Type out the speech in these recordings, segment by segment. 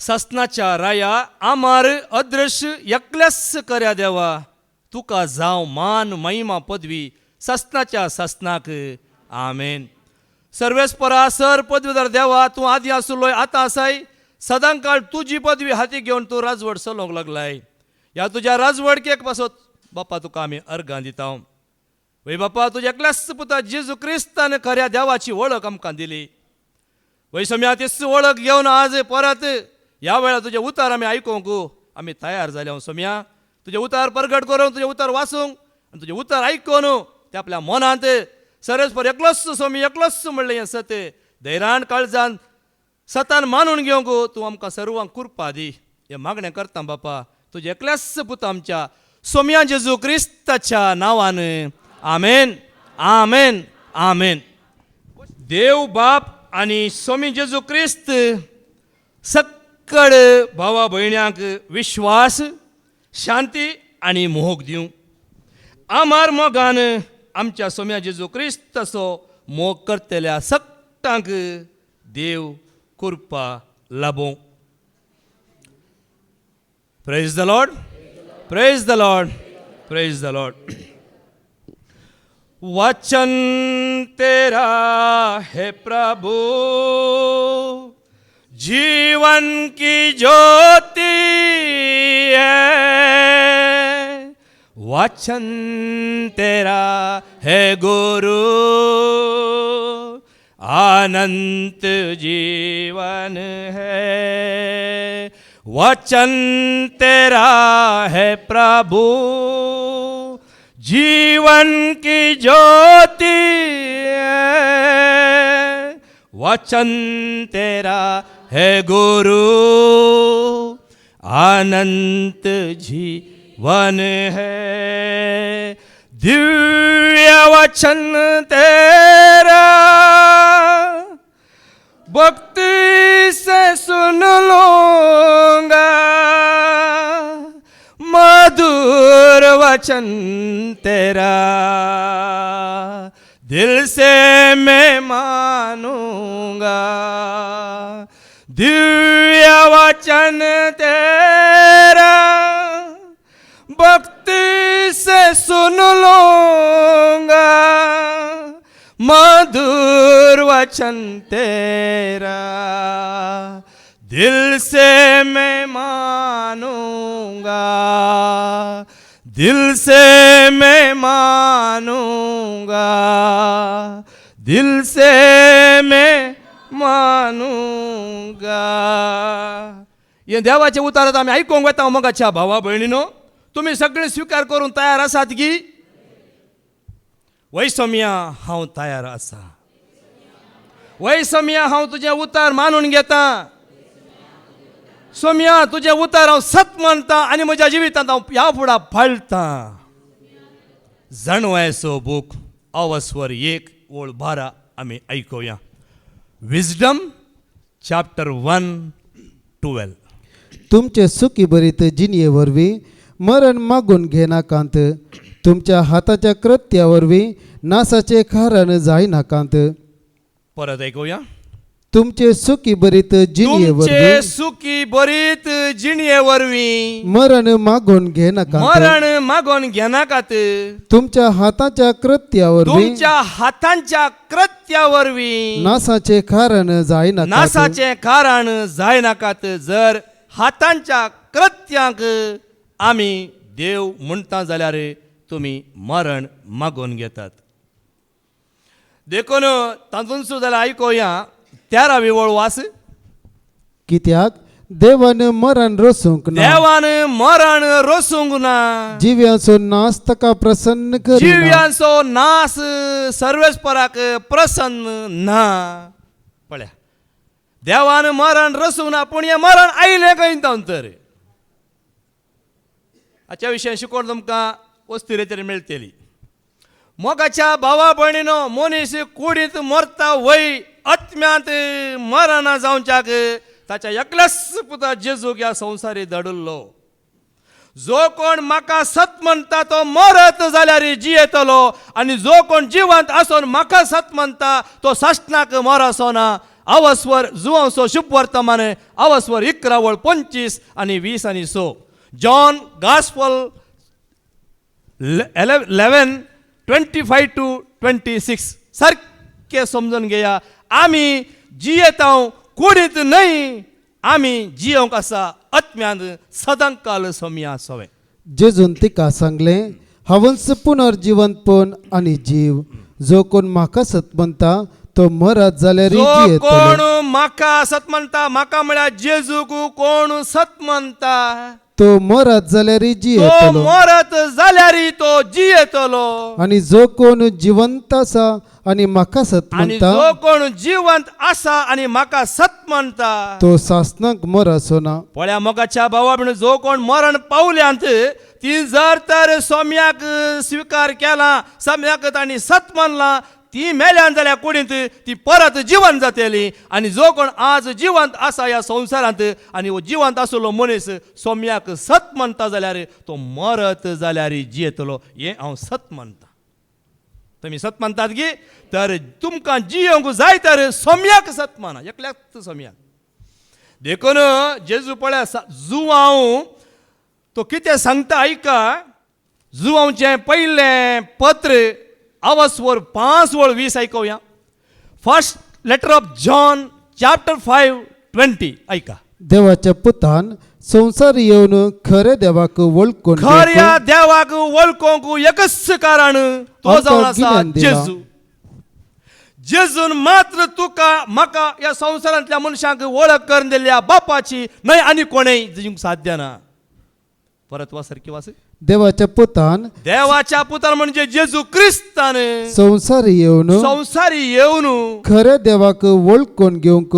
ससनाच्या राया आमार अदृश्य एकल्यास कर्या देवा तुका जाव मान महिमा पदवी ससनाच्या ससनाक आमेन. सर्वेस्परा सर पदवीधर देवा तू आधी आसलोय आता आसाय सदांकाळ तुझी पदवी हाती घेऊन तू राजवड चलोवंक लागलाय. ह्या तुझ्या राजवडकेक पासत बापा तुका आमी अर्गां दिता. वै बापा तुझ्या एकल्याच पुता जेजू क्रिस्तान खऱ्या देवाची वळख आमकां दिली. वै सम्या तीच वळख घेवन आज परत ह्या वेळा तुझे उतार आमी आयकूंक आमी तयार जाले. सम्या तुझे उतार प्रगट करूंक तुझे उतार वाचूंक आनी तुझे उतार आयकून ते आपल्या मनांत सर्वेस्पर एकलोच स्वामी एकलोच म्हणलें हें सत धैर्यान काळजान सतान मानून घेवंक तूं आमकां सर्वांक कृपा दी. हें मागणें करता बापा तुझे एकल्याच पुता आमच्या सोम्या जेजू क्रिस्ताच्या नांवान आमेन आमेन आमेन. देव बाप आनी स्वामी जेजू क्रिस्त सकळ भावा भयण्यांक विश्वास शांती आनी मोग दिवं. आमार मोगान आमच्या सोम्या जेजू क्रिस्ताचो मोग करतल्या सगळ्यांक देव कृपा लाभो. Praise the Lord praise the Lord praise the Lord. वचन तेरा है प्रभु जीवन की ज्योति है. वचन तेरा है गुरु अनंत जीवन है. वचन तेरा है प्रभु जीवन की ज्योति है. वचन तेरा है गुरु अनंत जीवन है. दिव्य वचन तेरा भक्ति से सुन लूंगा. मधुर वचन तेरा दिल से मैं मानूंगा. दिव्य वचन तेरा भक्ति से सुन लूंगा. मधुर वचन तेरा दिल से मैं मानूंगा. दिल से मैं मानूंगा. दिल से मैं मानूंगा. हे देवाचे उतारात आम्ही ऐकूंक वेता. मोगाच्या भावा भयणीनो तुम्ही सगळे स्वीकार करून तयार आसात की? वै सोम्या हांव तयार आसा. वै सोम्या हांव तुझे उतार मानून घेता. सोम्या तुझे उतार हांव सत मानता आनी म्हज्या जिवितांत हांव ह्या फुडा फाळटा. जणवायचो बूक अवस्वर 1:12 आमी ऐकूया. Wisdom chapter 1:12. तुमचे सुखी बरीत जिनिये वरवी मरण मागून घेनाकांत. तुमच्या हाताच्या कृत्यावरवी नासाचे कारण जायनाकांत. परत ऐकूया. तुमचे सुखी बरीत जिनिये वरवी सुखी बरीत जिणये वरवी मरण मागून घेनाकांत. मरण मागून घेनाकात. तुमच्या हाताच्या कृत्यावरवी तुमच्या हातांच्या कृत्यावरवी नासाचे कारण जायनाकांत. नासाचे कारण जायनाकात. जर हातांच्या कृत्यांक आमी देव म्हणटा जाल्यार तुम्ही मरण मागून घेतात. देखून तातूंत सुद्दां आयकोया 13वी ओळ वास. कित्याक देवान मरण रोसूंक ना. देवान मरण रोसूंक ना. जिव्यांचो नास ताका प्रसन्न करिना. जिव्यांचो नास सर्वेस्पराक प्रसन्न ना. पळया देवान मरण रोसूंक ना पूण हें मरण आयलें खंय तर. हाच्या विशयी शिकोवण तुमकां वस्तुरेचेर मेळटली. मोगाच्या भावा भयणीनो मनीस कुडींत मरता वय आत्म्यांत मरण जावच्याक ताच्या एकल्याच पुता जेजूक ह्या संवसारी धाडिल्लो. जो कोण म्हाका सत म्हणटा तो मरत जाल्यार जियेतलो आनी जो कोण जिवंत आसून म्हाका सत म्हणटा तो सासणाक मरसो ना अवस्वर जुवांसो शुभ वर्तमान अवस्वर 11:25 आणि 20 आणि 6 जॉन गॉस्पल 11:25-26 सारखे समजून घेया. आम्ही जियेता कोणीच नाही, आम्ही जियोंक आसा आत्म्यान सदांकाल सोम्या सोवे. जेजून तिका सांगले, हांवच पुनर्जीवनपण आणि जीव. जो कोण म्हाका सत म्हणता तो मरत जाल्यार जो कोण जियेतलो. म्हाका सत म्हणता, म्हाका म्हळ्यार जेजूक कोण सत म्हणता तो मरत जाल्यार तो जियेतलो. मरत जाल्यार तो जियेतलो. आणि जो कोण जिवंत आसा आणि म्हाका सत आणि म्हणता जो कोण जिवंत आसा आणि म्हाका सत म्हणता तो सासनाक मर आसोना. पळ्या मोगाच्या भावा भयण, जो कोण मरण पावल्यांत ती जर तर सोम्याक स्वीकार केला, सोम्याक तांणी सत मानला, ती मेल्यान जाल्यार कुडींत ती परत जिवंत जातली. आणि जो कोण आज जिवंत आसा ह्या संवसारांत आणि हो जिवंत आसलो मनीस सोम्याक सत म्हणता जाल्यार तो मरत जाल्यार जियेतलो. हे हांव सत म्हणटा. तुम्ही सत म्हणतात की तर तुमकां जियोंक जाय तर सोम्याक सत माना, एकल्याच सोम्याक. देखून जेजू पळय जुवांव तो कितें सांगता ऐका. जुवांवचें पयलें पत्र अवस्वर 5:20 ऐकूया. First letter of John chapter 5:20 ऐका. देवाच्या पुतान संसार येवन खरे देवाक वळखून खऱ्या देवाक वळखूंक एकच कारण तो आमकां जावन आसा गिन्यान दिला. जेजू. जेजून मात्र तुका म्हाका या संवसारांतल्या मनशांक वळख करून दिल्या बापाची न्हय आनी कोणेय जिवंक साध्य ना. परत वा सारकी वास. देवाच्या पुतान देवाच्या पुतान म्हणजे जेजू क्रिस्तान संसार येवन संसारी येवन खरे देवाक वळखून घेवंक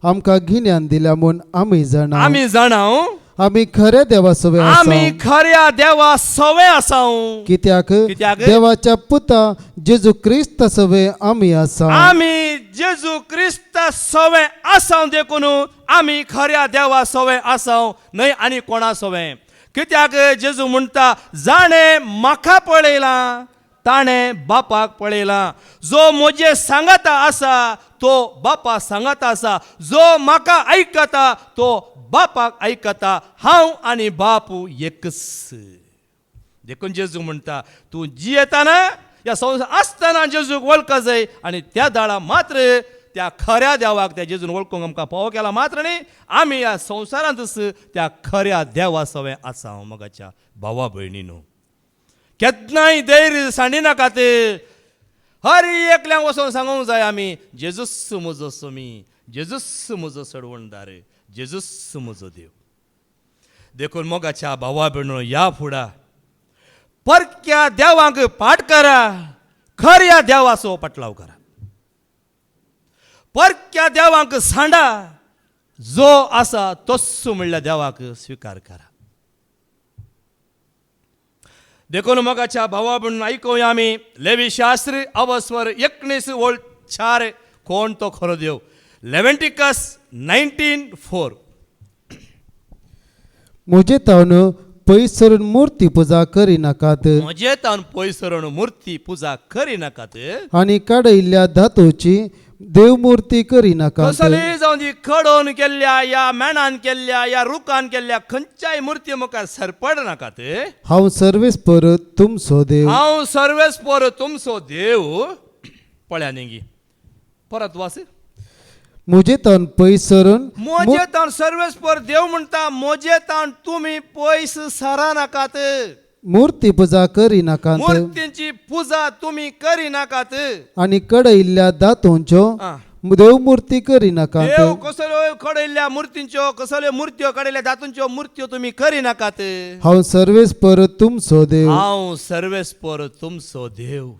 आमकां गिन्यान दिल्या म्हूण आमी जाणा. आमी जाणाव आमी खरे देवा सवे आमी आसा. खऱ्या देवा सवे आसाव. कित्याक कित्याक? देवाच्या पुता जेजू क्रिस्त सवे आमी आसा. आमी जेजू क्रिस्ता सवे आसाव देखून आमी खऱ्या देवा सवे आसाव न्हय आनी कोणा सवे. कित्याक जेजू म्हणटा जाणे म्हाका पळयला ताणें बापाक पळयला. जो म्हजे सांगाता आसा तो बापा सांगाता आसा. जो म्हाका आयकता तो बापाक आयकता. हांव आनी बापू एकच. देखून जेजू म्हणटा तूं जियेताना या संवसार आसतना जेजूक वळखा जाय आणि त्या दाळा मात्र त्या खऱ्या देवाक त्या जेजून वळखूंक आमकां फावो केला मात्र न्ही. आमी ह्या संवसारांतच त्या खऱ्या देवा सवे आसा. मगाच्या भावा भयणीनो, केन्नाय धैर्य सांडिनाकात. हर एकल्यांक वचून सांगूंक जाय आमी जेजूस म्हजो सोमी, जेजूस म्हजो सडवणदार, जेजूस म्हजो देव. देखून मोगाच्या भावा भयणो, या फुडा परक्या देवाक पाठ करा, खऱ्या देवाचो पाटलाव करा. परक्या देवाक सांडा, जो आसा तोच म्हणल्या देवाक स्वीकार करा. देखून मोगाच्या भावा भयणो, ऐकूया आमी लेवी शास्त्र अवस्वर 19:4 कोण तो खरो देव. लेव्हिटिकस 19:4. म्हजे तावन पयस सरून मूर्ती पुजा करिनाकात. म्हजे तावन पयस सरून मूर्ती पुजा करिनाकात. आनी काडयल्ल्या धातूची देवमूर्ती करिनाकात. कसली जावन दी खडोन केल्ल्या या मेणान केल्ल्या या रुखान केल्ल्या खंयच्याय मूर्ती म्हाका सरपड नाकात. हांव सर्वेस्पर तुमचो देव. हांव सर्वेस्पर तुमचो देव. पळया नेगी परत वास. म्हजे तावन पयस सरून म्हजे तावन सर्वेस्पर देव म्हणटा म्हजे तावन तुमी पयस सरा नाकात. मूर्ती पुजा करिनाकात. मूर्तींची पुजा तुम्ही करिनाकात. आनी कडयल्ल्या धातूंच्यो देवमूर्ती करिनाकात. देव कसल्यो खडयल्ल्या मूर्तींच्यो कसल्यो मूर्त्यो काडयल्ल्या धातूंच्यो मूर्त्यो तुम्ही करिनाकात. हांव सर्वेस्पर तुमचो देव. हांव सर्वेस्पर तुमचो देव.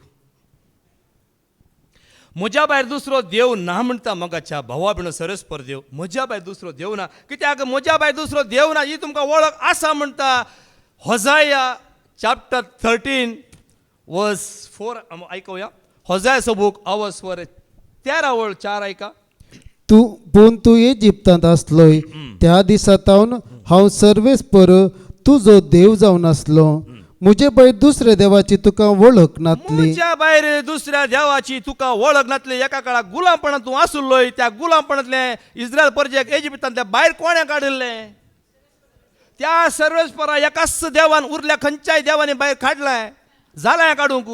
म्हज्या भायर दुसरो देव ना म्हणटा मोगाच्या भावा भयणो. सर्वेस्पर देव म्हज्या भायर दुसरो देव ना. कित्याक म्हज्या भायर दुसरो देव ना ही तुमकां वळख आसा म्हणटा. होजाया चॅप्टर 13:4 ऐकूया. होजायाचो बूक अवस्वर 13:4 ऐका. तू इजिप्तांत आसलोय त्या दिसा तावन हांव सर्वेस्पर तुजो देव जावन आसलो. मुझे भायर दुसऱ्या देवाची तुका वळख नातली. तुझ्या भायर दुसऱ्या देवाची तुका वळख नातली. एका काळात गुलामपणात तू आसुल्लोय. त्या गुलामपणातले इस्रायल परजेक इजिप्तांतल्या भायर कोणे काढले? त्या सर्वेस्परा एकाच देवान उरल्या खंयच्याय देवाने भायर काढलाय जालाय काढूंक.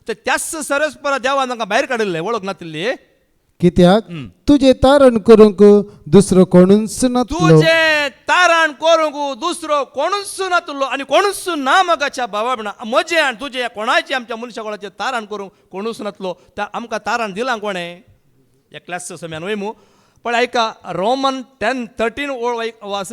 तर त्याच सर्वेस्परा देवान तांकां भायर काडिल्ले वळख नातली. कित्याक तुझे तारण करूंक दुसरो कोणूच नातलो. तुझे तारण करूंक दुसरो कोणूच नातलो आणि कोणूच ना मगाच्या भावा म्हणा. म्हजे आणि तुझे कोणाचे आमच्या मनशा कोणाचे तारण करूंक कोणूच नातलो. त्या आमकां तारण दिलां कोणे? एकल्याच समयान वयमू. पण ऐका रोमन 10:13 ओळ वास.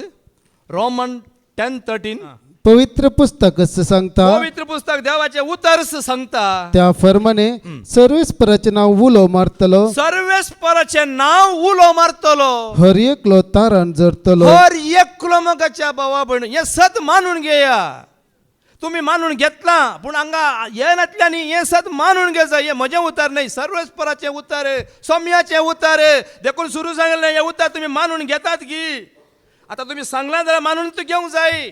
रोमन 10:13 पवित्र पुस्तकच सांगता. पवित्र पुस्तक देवाचे उतरस सांगता. त्या फरमाने सर्वेस्पराचे नाव उलो मारतलो. सर्वेस्पराचे नाव उलो मारतलो. हर एकलो तारण जरतलो. हर एकलो मगाच्या भावा बहीण हे सत मानून घेया. तुम्ही मानून घेतला पण हांगा हे नातल्यानी हे सत मानून घेजा. हे म्हजें उतर नाही, सर्वेस्पराचे उतर, सौम्याचे उतर देखून सुरू सांगितले. हे उतर तुम्ही मानून घेतात की. आता तुम्ही सांगला जाल्यार मानून तू घेवंक जाय.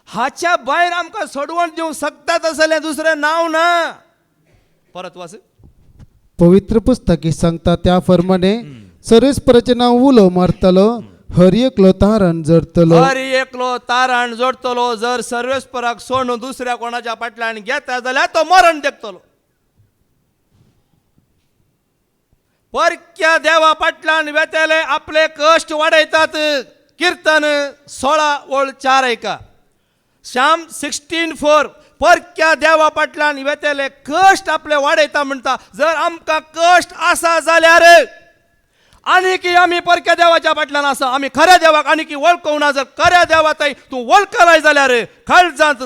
हाच्या भायर आमकां सोडवण दिवंक शकतात असलें दुसरें नाव ना. परत वाच. पवित्र पुस्तकी सांगता त्या फरमाने सर्वेस्पराचे नाव उलो मारतलो. हर एकलो तारण जरतलो. हर एकलो तारण जोडतलो. जर सर्वेस्पराक सोडून दुसऱ्या कोणाच्या फाटल्यान घेता जाल्यार तो मरण देखतलो. परक्या देवा फाटल्यान वेतेले आपले कश्ट वाडयतात. कीर्तन 16:4 ऐका. शाम 16:4 परक्या देवा फाटल्यान वेतेले कश्ट आपले वाडयता म्हणटा. जर आमकां कश्ट आसा जाल्यार आनी की आमी परक्या देवाच्या फाटल्यान आसा. आमी खऱ्या देवाक आनी की वळखूंक ना. जर खऱ्या देवाताय तूं वळखलाय जाल्यार काळजांत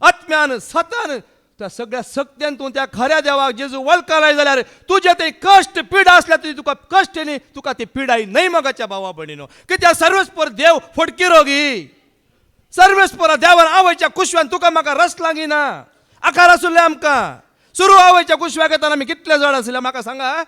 आत्म्यान सतान त्या सगळ्या सक्त्यान तूं त्या खऱ्या देवाक जेजू वळखलाय जाल्यार तुजे ते कश्ट पिडा आसल्या तरी तुका कश्ट न्ही, तुका ती पिडाय नाही मगाच्या भावा भयणीनो. कित्याक सर्वेस्पर देव फटकी रोगी. सर्वेस्परा देवान आवयच्या कुशव्यान तुका म्हाका रस लागीना. आकार आसुल्ले आमकां. सुरू आवयच्या कुशव्याक येताना आमी कितले जड आसले म्हाका सांगा.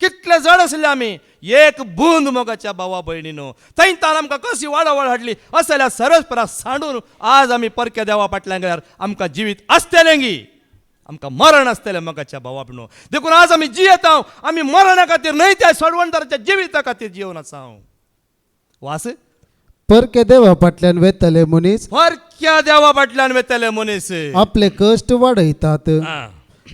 कितले जड आसले आमी. एक बूंद मोगाच्या भावा भयणीनो. थंयतान आमकां कशी वाडवळ हाडली असल्या सर्वेस्परा सांडून आज आमी परक्या देवा फाटल्यान गेल्यार आमकां जिवीत आसतलें गी. आमकां मरण आसतलें मोगाच्या भावा भयणो. देखून आज आमी जियेता. आमी मरणा खातीर न्हय त्या सोडवणदाराच्या जिविता खातीर जिवन आसा. वास. परक्या देवा फाटल्यान वेतले मनीस परक्या देवा फाटल्यान वेतले मनीस आपले कश्ट वाडयतात.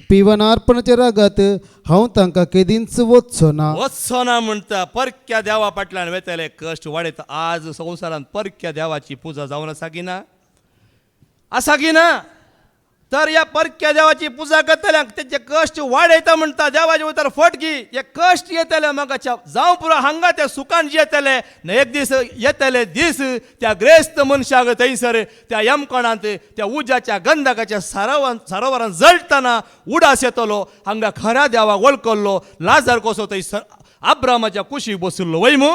पिवन अर्पणाच्या रागात हांव तांकां केदींच वचचो ना. वचचो ना म्हणटा. परक्या देवा फाटल्यान वेतले कश्ट वाडयता. आज संवसारांत परक्या देवाची पुजा जावन आसा की ना? आसा की ना? तर ह्या परक्या देवाची पुजा करतल्यांक तेचे कश्ट वाडयता म्हणटा. देवाचे उतर फटकी हे कश्ट येतले मगाच्या जावं पुरो हांगा त्या सुखान येतले. एक दीस येतले दीस त्या ग्रेस्त मनशाक थंयसर त्या यमकणांत त्या उज्याच्या गंधकाच्या सरोवरांत जळटना उडास येतलो. हांगा खऱ्या देवाक वळखलो लाजार कसो थंयसर अब्रामाच्या कुशीक बसुल्लो वयमू.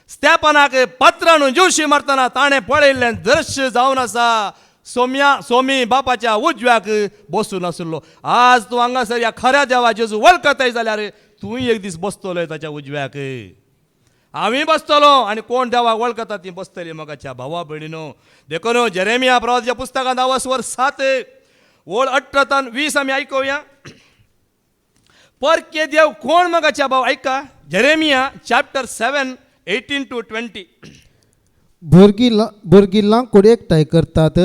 स्तेपानाक पत्रान जोशी मारतना ताणें पळयल्लें दृश्य जावन आसा. सोमी बापाच्या उजव्याक बसून आसलो. आज तूं हांगासर ह्या खऱ्या देवा जेजू वळखताय जाल्यार तूं एक दीस बसतलोय ताच्या उजव्याक. हांवूय बसतलो आनी कोण देवाक वळखता ती बसतली मोगाच्या भावा भयणीनो. देखून जेरेमिया प्रवादीच्या पुस्तकांत 9:7 ओळ 18-20 आमी आयकुया. परके देव कोण मोगाच्या भाव ऐका. Jeremiah chapter 7:18-20. भुरगीं लांकूड एकठांय करतात.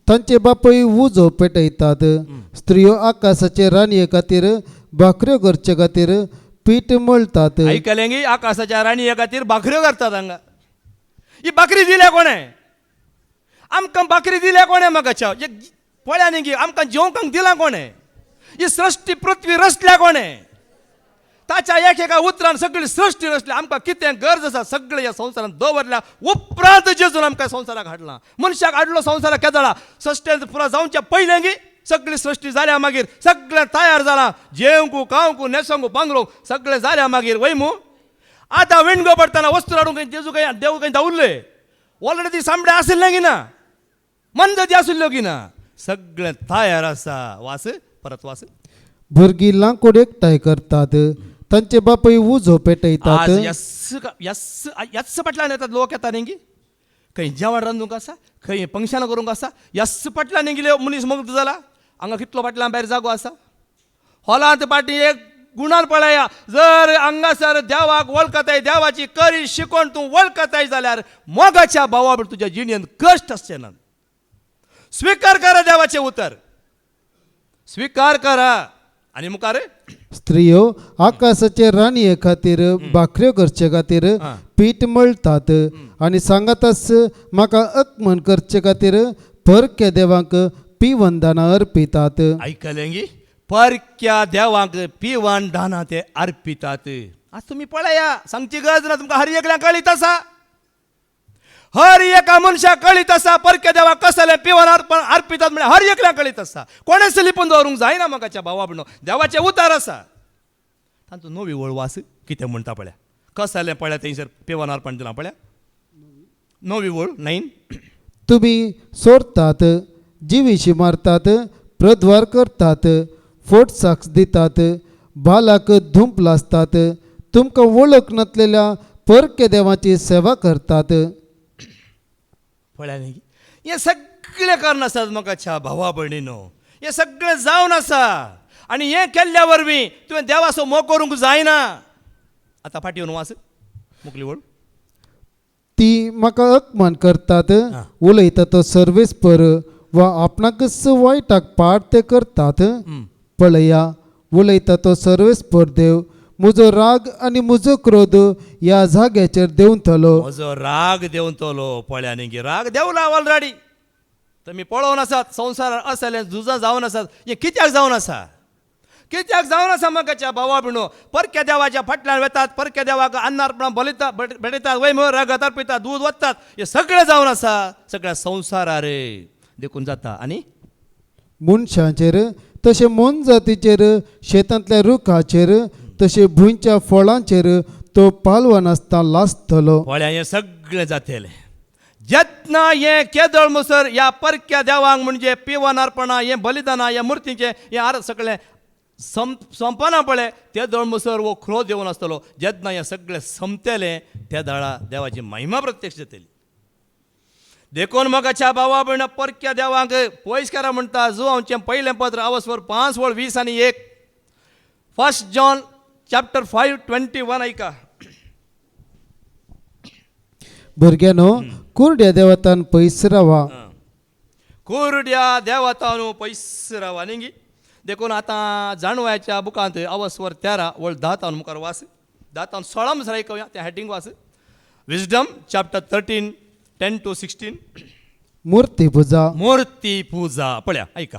तांचे बापूय उजो पेटयतात. स्त्रियो आकाशाचे राणये खातीर भाकऱ्यो करचे खातीर पीठ मळतात. ऐकलें गी. आकाशाच्या राणये खातीर भाकऱ्यो करतात. हांगा ही भाकरी दिल्या कोणे? आमकां भाकरी दिल्या कोणे मगाच्या? पळया न्ही गी. आमकां जेवंक दिला कोणे? ही सृश्टी पृथ्वी रचल्या कोणे? ताच्या एका उतरान सगळी सृश्टी रचली. आमकां कितें गरज आसा सगळे ह्या संवसारांत दवरल्या उपरांत जेजून आमकां संवसाराक हाडला. मनशाक हाडलो संवसाराक केदळा. सृश्टेंत पुरो जावच्या पयलें गी सगळी सृश्टी जाल्या मागीर सगळें तयार जालां. जेवंकू खावंकू नेसोंकू पांगरोंक सगळें जाल्या मागीर वयमू. आतां विणगो पडटना वस्तू हाडूंक जेजू खंय देव खंय दावरले? ऑलरेडी ती सामडे आशिल्लें की ना? मंदती आशिल्ल्यो की ना? सगळें तयार आसा. वास. परत वास. भुरगीं लांकूड एकठांय करतात. तांचे बापूय उजो पेटयतात. आज फाटल्यान येतात लोक येता न्ही. खंय जेवण रांदूंक आसा खंय फंक्शनां करूंक आसा ह्या फाटल्यान गेले मनीस मुक्त जाला हांगा कितलो फाटल्यान भायर जागो आसा हॉलांत पाटी एक गुणान पळया जर हांगासर देवाक वळखताय देवाची करी शिकोवन तूं वळखताय जाल्यार मोगाच्या भावा तुज्या जिणेंत कश्ट आसचे ना स्वीकार करा देवाचें उतर स्वीकार करा आनी मुखार स्त्रियो आकाशाचे राणये खातीर भाकऱ्यो करचे खातीर पीठ मळतात आनी सांगातास म्हाका अकमन करचे खातीर परक्या देवाक पिवंदाना अर्पितात. आयकलें गी परक्या देवाक पिवण दानां ते अर्पितात. आज तुम्ही पळया सांगची गरज ना तुमकां हर एकल्याक कळीत आसा हर एका मनशाक कळीत आसा परक्या देवाक कसले पिवण अर्पितात म्हणजे हर एकल्याक कळीत आसा कोणेच लिपून दवरूंक जायना म्हाकाच्या भावा भयणो देवाचें उतार आसा तांचो नवी वळवास कितें म्हणटा पळया कसलें पळया थंयसर पिवण अर्पण दिलां पळया नवी वळ 9 तुम्ही सोडतात जिवीशी मारतात प्रद्वार करतात फोट साक्ष दितात बालाक धूंप लासतात तुमकां वळख नसलेल्या परक्या देवाची सेवा करतात. पळया न्ही हे सगळें कारण आसात म्हाकाच्या भावा भयणीनो हे सगळें जावन आसा आनी हें केल्ल्या वरवीं तुवें देवाचो मोग करूंक जायना. आतां फाटी येवन वाच मुकली वळ ती म्हाका अकमान करतात उलयता तो सर्वेस्पर वा आपणाकच वायटाक पाड ते करतात. पळया उलयता तो सर्वेस्पर देव म्हजो राग आनी म्हजो क्रोध ह्या जाग्याचेर देंवतलो. म्हजो राग देंवतलो पळया न्ही राग देंवला ऑलरेडी तुमी पळोवन आसात संवसार असलें झुजां जावन आसात हें कित्याक जावन आसा कित्याक जावन आसा म्हाकाच्या भावा भयणो परक्या देवाच्या फाटल्यान वतात परक्या देवाक अन्नार्पणां बलयतात भेटयतात वैम रगत अर्पितात दूद वतात हें सगळें जावन आसा सगळ्या संवसारार देखून जाता. आनी मनशांचेर तशें मन जातीचेर शेतांतल्या रुखाचेर तशें भुंयच्या फळांचेर तो पालवान आसता लासतलो. पळया हें सगळें जातलें जेन्ना हें केदळ मुसर ह्या परक्या देवाक म्हणजे पिवण अर्पणां हें बलिदानां ह्या मुर्तीचें हें सगळें संपना पळय ते दळ मुसर वो क्रोध देवन आसतलो जेन्ना हें सगळें संपतलें त्या दळा देवाची महिमा प्रत्यक्ष जातली. देखून मोगाच्या भावा भयण परक्या देवाक पयस करा म्हणटा जुवांचें पयलें पत्र अवस्वर 5 वळ 20 आनी 1 1 जॉन चॅप्टर 5:21 ऐका. भुरग्यानो कुरड्या देवतान पयस रावा कुरड्या देवतांनू पयस रावा न्ही देखून आतां जाणवाच्या बुकांत अवस्वर 13 वळ 10 मुखार वास 10 16 मुखार ऐकूया त्या हेडिंग वास विजडम चॅप्टर 13 10 to 16 मूर्ती पूजा पळया ऐका.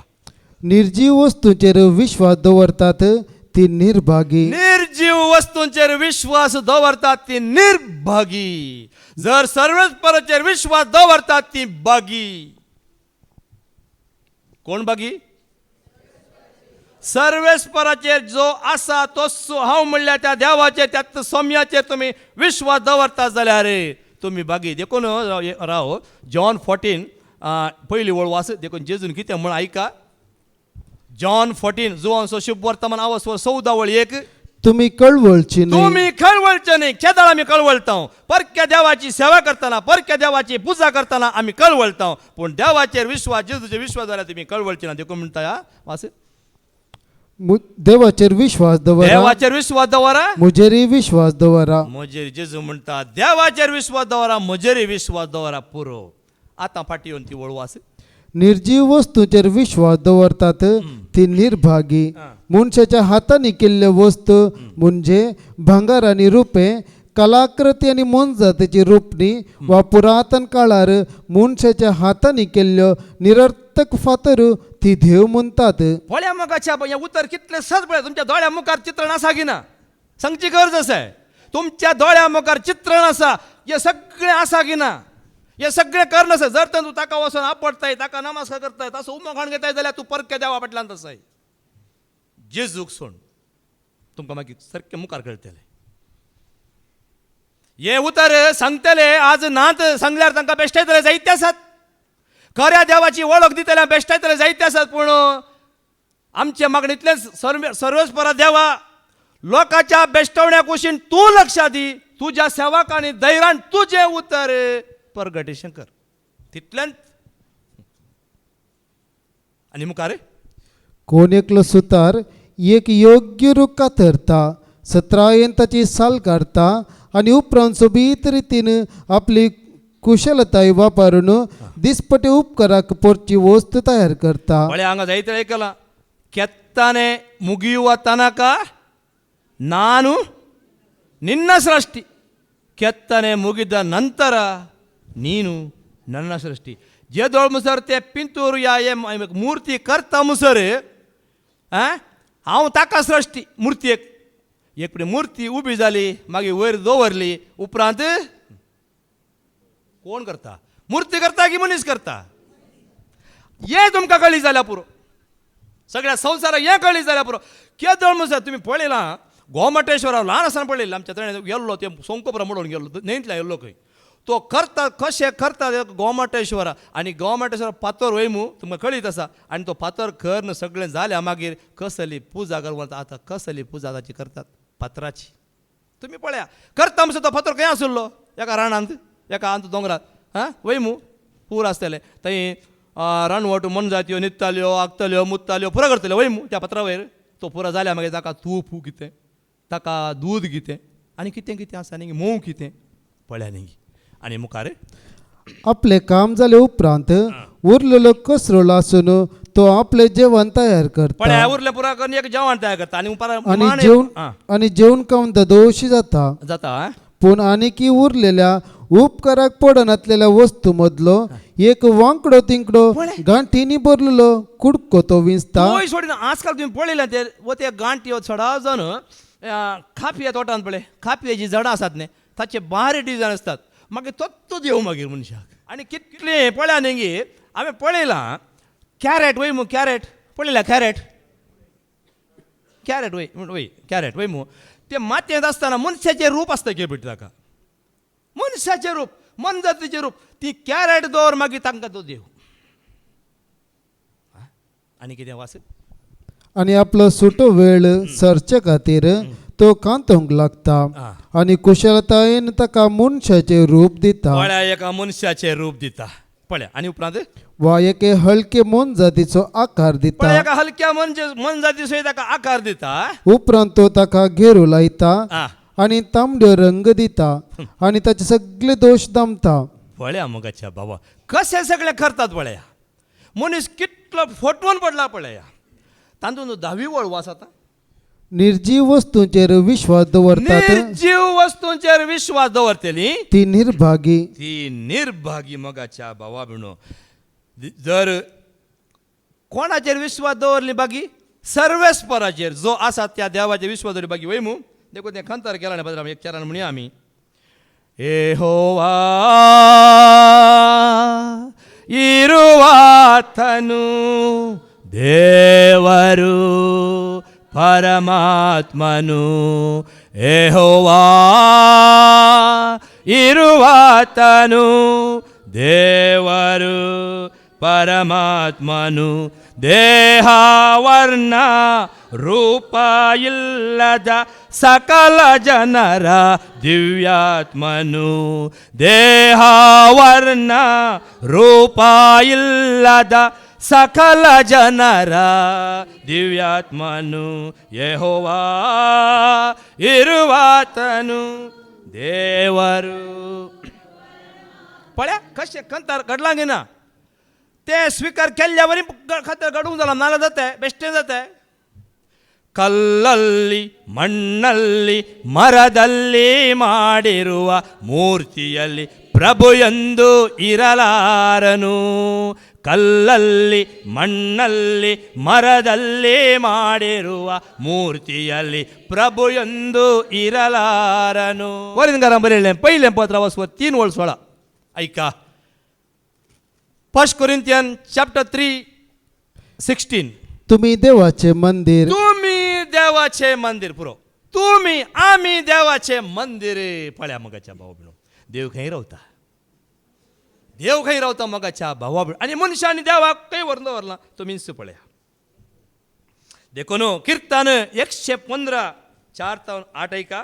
निर्जीव वस्तूंचेर विश्वास दवरतात ती निर्भागी. निर्जीव वस्तूंचेर विश्वास दवरतात ती निर्भागी जर सर्वेस्पराचेर विश्वास दवरतात ती बागी. कोण बागी सर्वेस्पराचेर जो आसा तोच हांव म्हणल्या त्या देवाचेर त्या सोम्याचेर तुमी विश्वास दवरतात जाल्यार तुमी बागी. देखून राव जॉन 14 पयली वळ वास देखून जेजून कितें म्हण ऐका जॉन 14 जुवांचो शुभ वर्तमान अवस्वर 14 वळ 1 तुम्ही कळवळची न्ही तुम्ही कळवळचे न्ही केदाळ आमी कळवळता परक्या देवाची सेवा करतना परक्या देवाची पूजा करतना आमी कळवळता पूण देवाचेर विश्वास जेजूचेर विश्वास जाल्यार तुमी कळवळचे ना. देखून म्हणटा वास देवाचेर विश्वास दवरा देवाचेर विश्वास दवरा म्हजेरय विश्वास दवरा. म्हजेर जेजू म्हणटा देवाचेर विश्वास दवरा म्हजेरय विश्वास दवरा पुरो. आतां फाटी येवन ती वळ वास निर्जीव वस्तूंचेर विश्वास दवरतात ती निर्भागी. मनशाच्या हातांनी केल्ल्यो वस्तू म्हणजे भांगार आनी रुपे कलाकृती आनी मन जातीची रूपणी वा पुरातन काळार मनशाच्या हातांनी केल्ल्यो निरर्थक फातर ती देव म्हणतात. पळया मोगाच्या हें उतर कितलें सहज पळय तुमच्या दोळ्या मुखार चित्रण आसा की ना सांगची गरज आसा तुमच्या दोळ्या मुखार चित्रण आसा हें सगळें आसा की ना हे सगळें कर्ण आसा. जर तर तूं ताका वचून आपडताय ताका नमस्कार करताय ताचो उमो घेताय जाल्यार तूं परक्या देवा फाटल्यान तसाय जेजूक सोड तुमकां मागीर सारकें मुखार कळटलें. हे उतर सांगतले आज नात सांगल्यार तांकां बेश्टायतले जायते आसात खऱ्या देवाची वळख दितल्या बेश्टायतले जायते आसात पूण आमचे मागणींतलेंच सर्वेस्परा देवा लोकांच्या बेश्टवण्या कुशीन तूं लक्ष दी तुज्या सेवकांनी धैर्यान तुजें उतर प्रगटेशन कर. तितल्यान आनी मुखार कोण एकलो सुतार एक योग्य रूख कातरता 17 ताची साल काढता आणि उपरांत सोबीत रितीन आपली कुशलताय वापरून दिसपटे उपकाराक पोरची वस्त तयार करता ಒಳ್ಳೆ ಹಂಗ ರೈತರ ಐಕಲ್ಲ ಕೆತ್ತನೆ ಮುಗಿಯುವ ತನಕ ನಾನು ನಿನ್ನ ಸೃಷ್ಟಿ ಕೆತ್ತನೆ ಮುಗಿದ ನಂತರ ನೀನು ನನ್ನ सृष्टी जे दोळ मुसर ते पिंतूर या ये मूर्ती करता मुसर हांव ताका सृष्टी मूर्ती एक फुडें मूर्ती उबी जाली मागीर वयर दवरली उपरांत कोण करता मूर्ती करता की मनीस करता हे तुमकां कळ्ळी जाल्यार पुरो सगळ्या संवसाराक हें कळ्ळी जाल्यार पुरो केदळ मुसर तुमी पळयलां गोमटेश्वरा ल्हान आसतना पळयलें आमच्या थंय गेल्लो ते सोंकोपरा म्हणून गेल्लो न्हंयतल्यान येल्लो खंय तो करता कशें करता गोमटेश्वरा आनी गोमटेश्वरा फातर वयमू तुमकां कळीत आसा आनी तो फातर करून सगळें जाल्या मागीर कसली पुजा करता आतां कसली पुजा ताची करतात फातराची तुमी पळया करता म्हणसर तो फातर खंय आसलो एका रानांत एका अंत दोंगरात वयमू पूर आसतले थंय रानवट मनजात्यो न्हिदताल्यो आगतल्यो मुतताल्यो पुरो करतल्यो वयमू त्या फातरा वयर तो पुरो जाल्या मागीर ताका तूप कितें ताका दूद कितें आनी कितें कितें आसा न्ही मोव कितें पळया न्ही आनी मुखार आपले काम जाले उपरांत उरलेलो कचरो लासून तो आपले जेवण तयार करता पळया उरले पुरा करून एक जेवण तयार करता आणि जेवण खाऊन दोशी जाता जाता पूण आनीकी उरलेल्या उपकाराक पडन आसलेल्या वस्तू मदलो एक वांकडो तिंकडो गांठीनी भरलेलो कुडको तो विंचता सोडीन आजकाल तुम्ही पळयलें ते वो ते गांठी चडाव जावन खापये तोटान पळय खापयेची झाडां आसात न्ही ताचे बारीक डिजायन आसतात मागीर तोच देव मागीर मनशाक आनी कितले पळया न्ही हांवें पळयलां कॅरेट वय मू कॅरेट पळयल्या कॅरेट कॅरेट वय वय कॅरेट वय मू ते मातयेंत आसतना मनशाचें रूप आसता केळपीट ताका मनशाचें रूप मनजातीचें रूप ती कॅरेट दवर मागीर तांकां तो देव आनी कितें वास आणि आपलो सुटो वेळ सरचे खातीर तो कांतोंक लागता आणि कुशलतायेन ताका मनशाचे रूप दिता पळया एका मनशाचें रूप दिता पळया आनी उपरांत वा एके हलके मन जातीचो आकार दिता पळया एका हलक्या मन जाती सयत ताका आकार दिता उपरांत तो ताका घेरू लायता आणि तांबड्यो रंग दिता आणि ताचे सगळे दोष दामता पळया मगाच्या बाबा कशें सगळें करतात पळया मनीस कितलो फटवून पडला पळया तातूंत 10वी वळ वास आता निर्जीव वस्तूंचेर विश्वास दवरतात निर्जीव वस्तूंचेर विश्वास दवरतली ती निर्भागी मगाच्या भावा भयणो जर कोणाचेर विश्वास दवरली बागी सर्वेस्पराचेर जो आसा त्या देवाचेर विश्वास दवरली बागी वयमू देखून तें खंतर केला न्ही बद्र एक चरण म्हणया आमी यहोवा इरुवातनु ದೇವರು ಪರಮಾತ್ಮನು ಯೆಹೋವಾ ಇರುವಾತನು ದೇವರು ಪರಮಾತ್ಮನು ದೇಹವರ್ಣ ರೂಪ ಇಲ್ಲದ ಸಕಲ ಜನರ ದಿವ್ಯಾತ್ಮನು ದೇಹವರ್ಣ ರೂಪ ಇಲ್ಲದ ಸಕಲ ಜನರ ದಿವ್ಯಾತ್ಮನು ಯೆಹೋವಾ ಇರುವಾತನು ದೇವರು पळ्या कशें कंतार घडलां गे ना ते स्वीकार केल्ल्या वरी खातीर घडूंक जाला नाल्या जाता बेश्टें जाता ಕಲ್ಲಲ್ಲಿ ಮಣ್ಣಲ್ಲಿ ಮರದಲ್ಲಿ ಮಾಡಿರುವ ಮೂರ್ತಿಯಲ್ಲಿ ಪ್ರಭು ಎಂದು ಇರಲಾರನು ಕಲ್ಲಲ್ಲಿ ಮಣ್ಣಲ್ಲಿ ಮರದಲ್ಲಿ ಮಾಡಿರುವ ಮೂರ್ತಿಯಲ್ಲಿ ಪ್ರಭು ಎಂದು ಇರಲಾರನು वरिंदकारां बरयलें पयलें पत्र वचप 3 वळ 16 ऐका 1 कोरिंथियन चॅप्टर 3:16 तुम्ही देवाचे मंदिर पुरो तुम्ही आम्ही देवाचे मंदिर पळ्या मगाच्या भावा भयणो देव खंय रावता मगाच्या भावा भयणो आनी मनशांनी देवाक खंय व्हरून दवरला तो मिन्स पळया देखून किर्तन 115 4-8 ऐका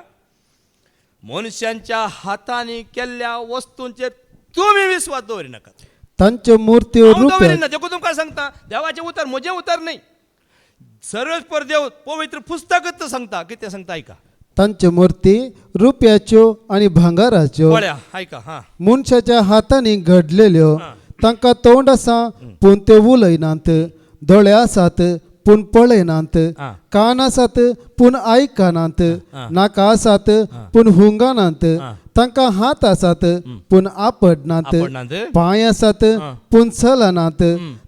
मनशांच्या हातांनी केल्ल्या वस्तूंचेर तुम्ही विश्वास दवरी नाका तांच्यो मूर्त्यो हांव रुप्याच्यो दवरिना देखून तुमकां सांगता देवाचें उतर म्हजें उतर न्ही सर्वेस्पर देव पवित्र पुस्तकच सांगता कितें सांगता आयका तांच्यो मूर्ती रुप्याच्यो आनी भांगाराच्यो पळया आयका हा मनशाच्या हातांनी घडलेल्यो हा. तांकां तोंड आसा पूण ते उलयनात दोळे आसात पूण पळयनात हा. कान आसात पूण आयकनात हा. नाका आसात पूण हुंगानात हा. तांकां हात आसात पूण आपडनात आपडनात. पांय आसात हा. पूण चलनात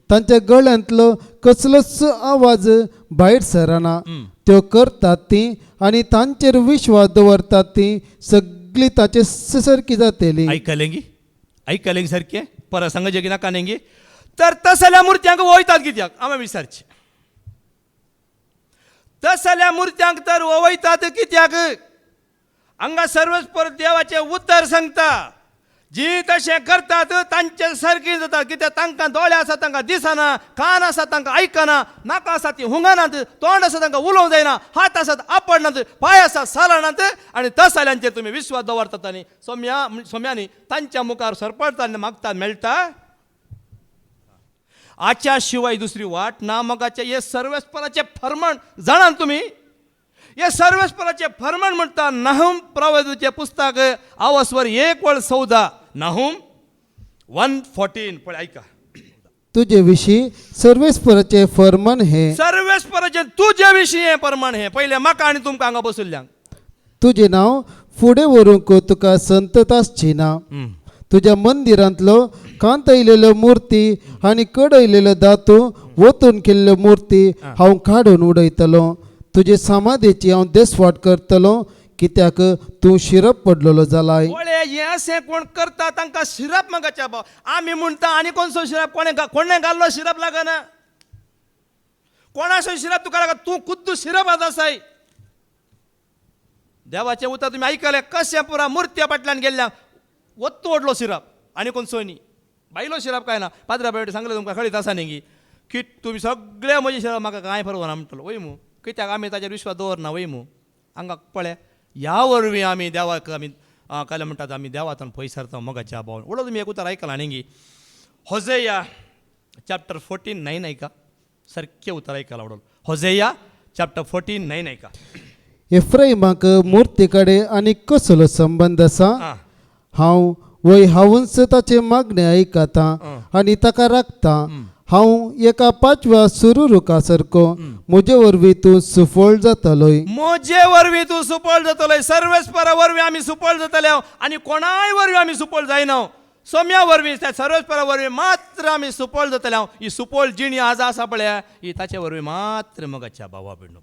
तांच्या गळ्यांतलो कसलोच आवाज भायर सरना त्यो करतात ती आनी तांचेर विश्वास दवरतात ती सगळी ताचे सारकी जातली ऐकलेंगी सारखें परत सांगचे की नाका नेंगी तर तसल्या मुर्त्यांक वयतात कित्याक आमी विचारचे तसल्या मुर्त्यांक तर वयतात कित्याक हांगा सर्वेस्पर देवाचें उतर सांगता जी तशें करतात तांचे सारकी जाता कित्याक तांकां दोळे आसा तांकां दिसना कान आसा तांकां आयकना नाका आसा ती हुंगानात तोंड आसा तांकां उलोवंक जायना हात आसात आपडनात पांय आसा चलनात आनी तसल्यांचेर तुमी विश्वास दवरतात आनी सोम्यांनी तांच्या मुखार सरपडटा आनी मागतात मेळटा आच्या शिवाय दुसरी वाट ना मगाचे हे सर्वेस्पराचे फर्मण जाणान तुमी हे सर्वेस्पराचे फर्मण म्हणटा नाहूम प्रवादीचें पुस्तक आवस्वर 1:14 नाहूम 1:14 पळय आयका तुजे विशीं सर्वेस्पराचे फर्मान हे सर्वेस्पराचे तुजे विशीं हे फर्मण हे पहिले म्हाका आनी तुमकां हांगा बसयल्ल्यांक तुजें नांव फुडें व्हरूंक तुका संतत आसची ना तुज्या मंदिरांतलो कांतयलेल्यो मुर्ती आनी कडयलेल्यो दातू वतून केल्ल्यो मुर्ती हांव काडून उडयतलो तुजे समाधीची हांव देसवाट करतलो कित्याक तूं शिरप पडलेलो जालाय हे अशें कोण करता तांकां शिरप मागच्या भाव आमी म्हणटा आनी कोणसो शिरप कोणें घाल्लो शिरप लागना कोणाचो शिरप तुका लागा तूं खुद्द शिरप आसाय देवाचें उतर तुमी आयकलें कशें पुरा मुर्त्या फाटल्यान गेल्ल्या वत्तू ओडलो शिरप आनी कोण सोयनी बायलो शिरप काय ना पाद्रा बायडे सांगलें तुमकां कळीत आसा न्ही की तुमी सगळे म्हजे शिरप म्हाका कांय परवना म्हणटलो वय मू कित्याक आमी ताचेर विश्वास दवरना वय मू हांगा पळय ह्या वरवीं आमी देवाक आमी काले म्हणटात आमी देवातून पयस सरता मोगाच्या भावान उडो तुमी एक उतर आयकलां न्ही होजेया चॅप्टर 14:9 आयका सारकें उतर आयकलां उडोल होजेया चॅप्टर 14:9 आयका एफ्राईमाक मुर्ती कडेन आनी कसलो संबंद आसा हांव वय हांवूच ताचे मागणे आयकता आनी ताका राखता हांव एका 5व्या सुरुरुका सारको म्हजे वरवीं तूं सुफळ जातलोय म्हजे वरवीं तूं सुपळ जातलोय सर्वेस्परा वरवीं आमी सुपळ जातले आनी कोणाय वरवीं आमी सुपळ जायना सोम्या वरवीं त्या सर्वेस्परा वरवीं मात्र आमी सुपळ जातले ही सुपळ जिणी आज आसा पळय ही ताचे वरवीं मात्र मोगाच्या भावा भयणो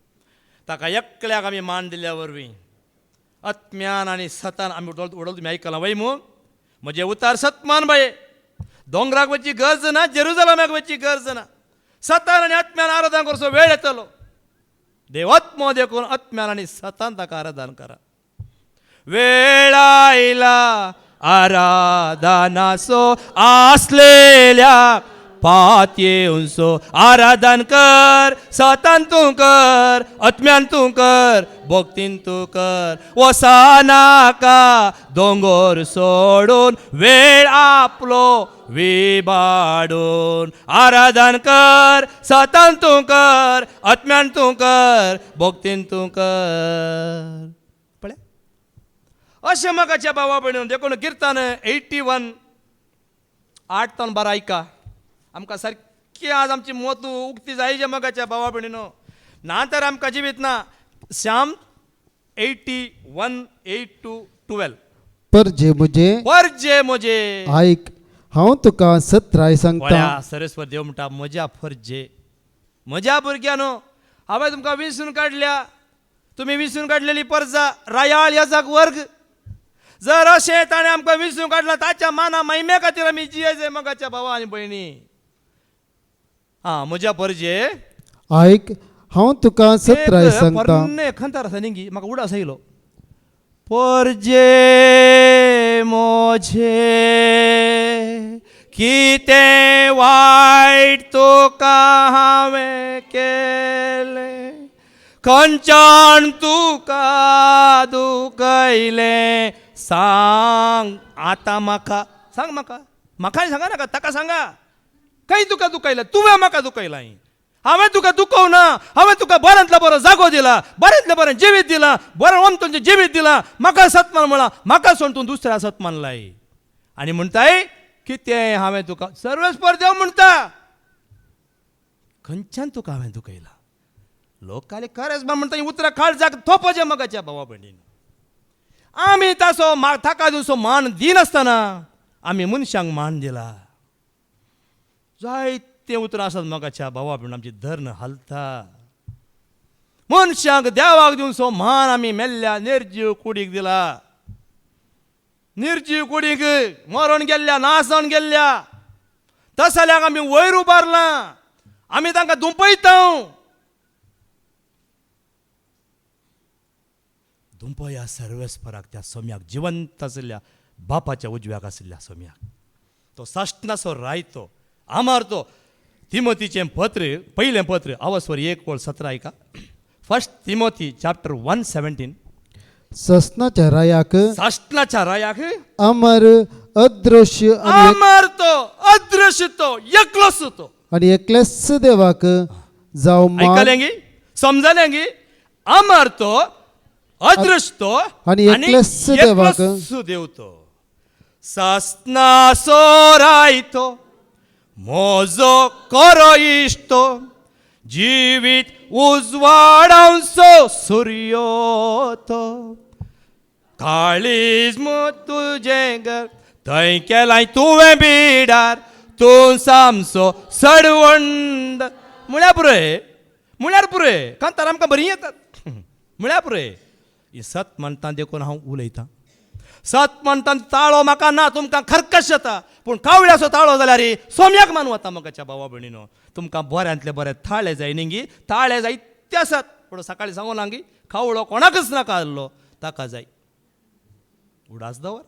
ताका एकल्याक आमी मान दिल्या वरवीं आत्म्यान आनी सतान आमी उडोल तुमी आयकलां वय मू म्हजें उतार सतमान बाये दोंगराक वचची गरज ना जेरुजलमाक वचची गरज ना सतान आनी आत्म्यान आराधन करचो वेळ येतलो देव आत्मो देखून आत्म्यान आनी सतान ताका आराधन करा वेळ आयला आराधनाचो आसलेल्या पात येवन सो आराधन कर सतान तूं कर आत्म्यान तूं कर भक्तीन तूं कर वसानाका दोंगोर सोडून वेळ आपलो विबाडून आराधन कर सतान तूं कर आत्म्यान तूं कर भक्तीन तूं कर पळय अशें मोगाच्या भावा भयणीनो देखून किर्तन 81 8:12 आयका आमकां सारकी आज आमची मोत उक्ती जायचे मोगाच्या भावा भयणीनो ना तर आमकां जिवीत ना श्याम 81:8-12 परजे म्हजे आयक हांव तुका सत्राय सांगता सरस्वत देव म्हणटा म्हज्या फर्जे म्हज्या भुरग्यानो हांवें तुमकां विंचून काडल्या तुमी विंचून काडलेली परजा रायाळ याजक वर्ग जर अशें ताणें आमकां विंचून काडलां ताच्या माना महिमे खातीर आमी जियेचे मोगाच्या भावा आनी भयणी म्हज्या परजे आयक हांव तुका सत्राय सांगता खंतार आसा न्ही म्हाका उडास येयलो परजे मोझे कितें वायट तुका हांवें केलें खंयच्यान तुका दुखयलें सांग आतां म्हाका सांग म्हाका म्हाका सांगा नाका, ताका सांगा खंय तुका दुखयला, तुवें म्हाका दुखयलाय. हांवें तुका दुखोवना, हांवें तुका बऱ्यांतलो बरो जागो दिला, बऱ्यांतलें बरें जिवीत दिलां, बरें ओमतोंचें जिवीत दिलां. म्हाका सतमान म्हणला, म्हाका सोडून दुसऱ्या सतमान लाय. आनी म्हणटाय कितें हांवें तुका सर्वेस्पर देव म्हणटा, खंयच्यान तुका हांवें दुखयला. लोक काले खरेंच म्हणटा उतरां काळजाक थोपजे मगाच्या भावा भयणीन. आमी ताचो ताका दिवचो मान दिनासतना आमी मनशांक मान दिला. जायते उतरां आसात मगाच्या भावा भयण, आमची धर्न हालता. मनशांक देवाक दिवचो मान आमी मेल्ल्या निर्जीव कुडीक दिला. निर्जीव कुडीक मरण गेल्ल्या, नासन गेल्ल्या तसल्याक आमी वयर उबारला, आमी तांकां दुंपयता. दुंपया सर्वेस्पराक, त्या सोम्याक, जिवंत आशिल्ल्या बापाच्या उजव्याक आशिल्ल्या सोम्याक. तो साश्टनाचो रायतो आमारतो. तिमोथीचें पत्र, पयलें पत्र, अवस्वर 1:17 ऐका. First Timothy chapter 1:17. ससनाच्या रायाक, साश्टनाच्या रायाक अमर, अदृश्य अमरतो, अदृश्यतो, एकलोच तो. आणि एकलेस देवाक जाव मान ऐकलेंगी, समजलेंगी. अमरतो, अदृश्यतो आणि एकलेस देवाक देवतो. सासना सोरायतो, मोजो करो इश्तो, जिवीत उजवाडांचो सूर्योतो. काळीज तुजें घर थंय केलाय तुवें बिडार, तूं सामसो सडवंड. म्हळ्यार पुरे, म्हळ्यार पुरे. कांतार आमकां बरी येतात, म्हळ्यार पुरे. ही सत म्हणटा देखून हांव उलयतां. सत म्हणटा ताळो म्हाका ना, तुमकां खरकश जाता. पूण कावळ्याचो ताळो जाल्यार सोम्याक मानू वता. म्हाकाच्या भावा भयणीनो, तुमकां बऱ्यांतले बरें ताळे जाय न्ही. ताळे जायते आसात, पूण सकाळीं सांगू लागी कावळो कोणाकच नाका आसलो, ताका जाय. उडास दवर.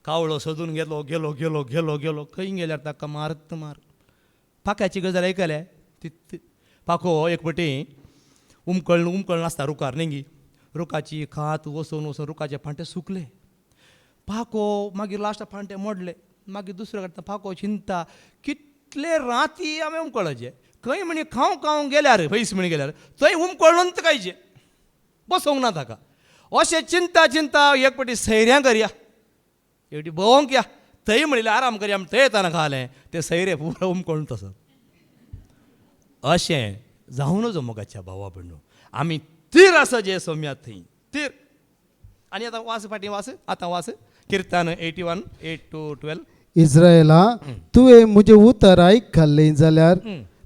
कावळो सोदून गेलो गेलो गेलो गेलो गेलो खंय गेल्यार ताका मारत मार. पाक्याची गजाल आयकल्या. पाको एक पटी उमकळ नासता रुकार न्ही. रुखाची खात वचून वचून रुखाचे फांटे सुकले. पाको मागीर लास्ट फांटे मोडले. मागीर दुसरे कडे पाको चिंता, कितले राती हांवें उमकळचे. खंय म्हणी खावं खावं गेल्यार, पयस म्हणी गेल्यार थंय उमकळून कांयचे बसोंक ना ताका. अशें चिंता चिंता एक पटी सैऱ्यां करया, एक भोंवंक या. थंय म्हणले आराम करया, थंय येताना खालें ते सैरे पुरो उमकळून तसो. अशें जावं नजो मोगाच्या भावा भयणो. आमी तीर आसा जे सोम्यात थंय तीर. आनी आतां वास फाटीं वास, आतां वास किर्तन 81:8-12. इस्रायला, तुवें म्हजें उतर आयकल्लें जाल्यार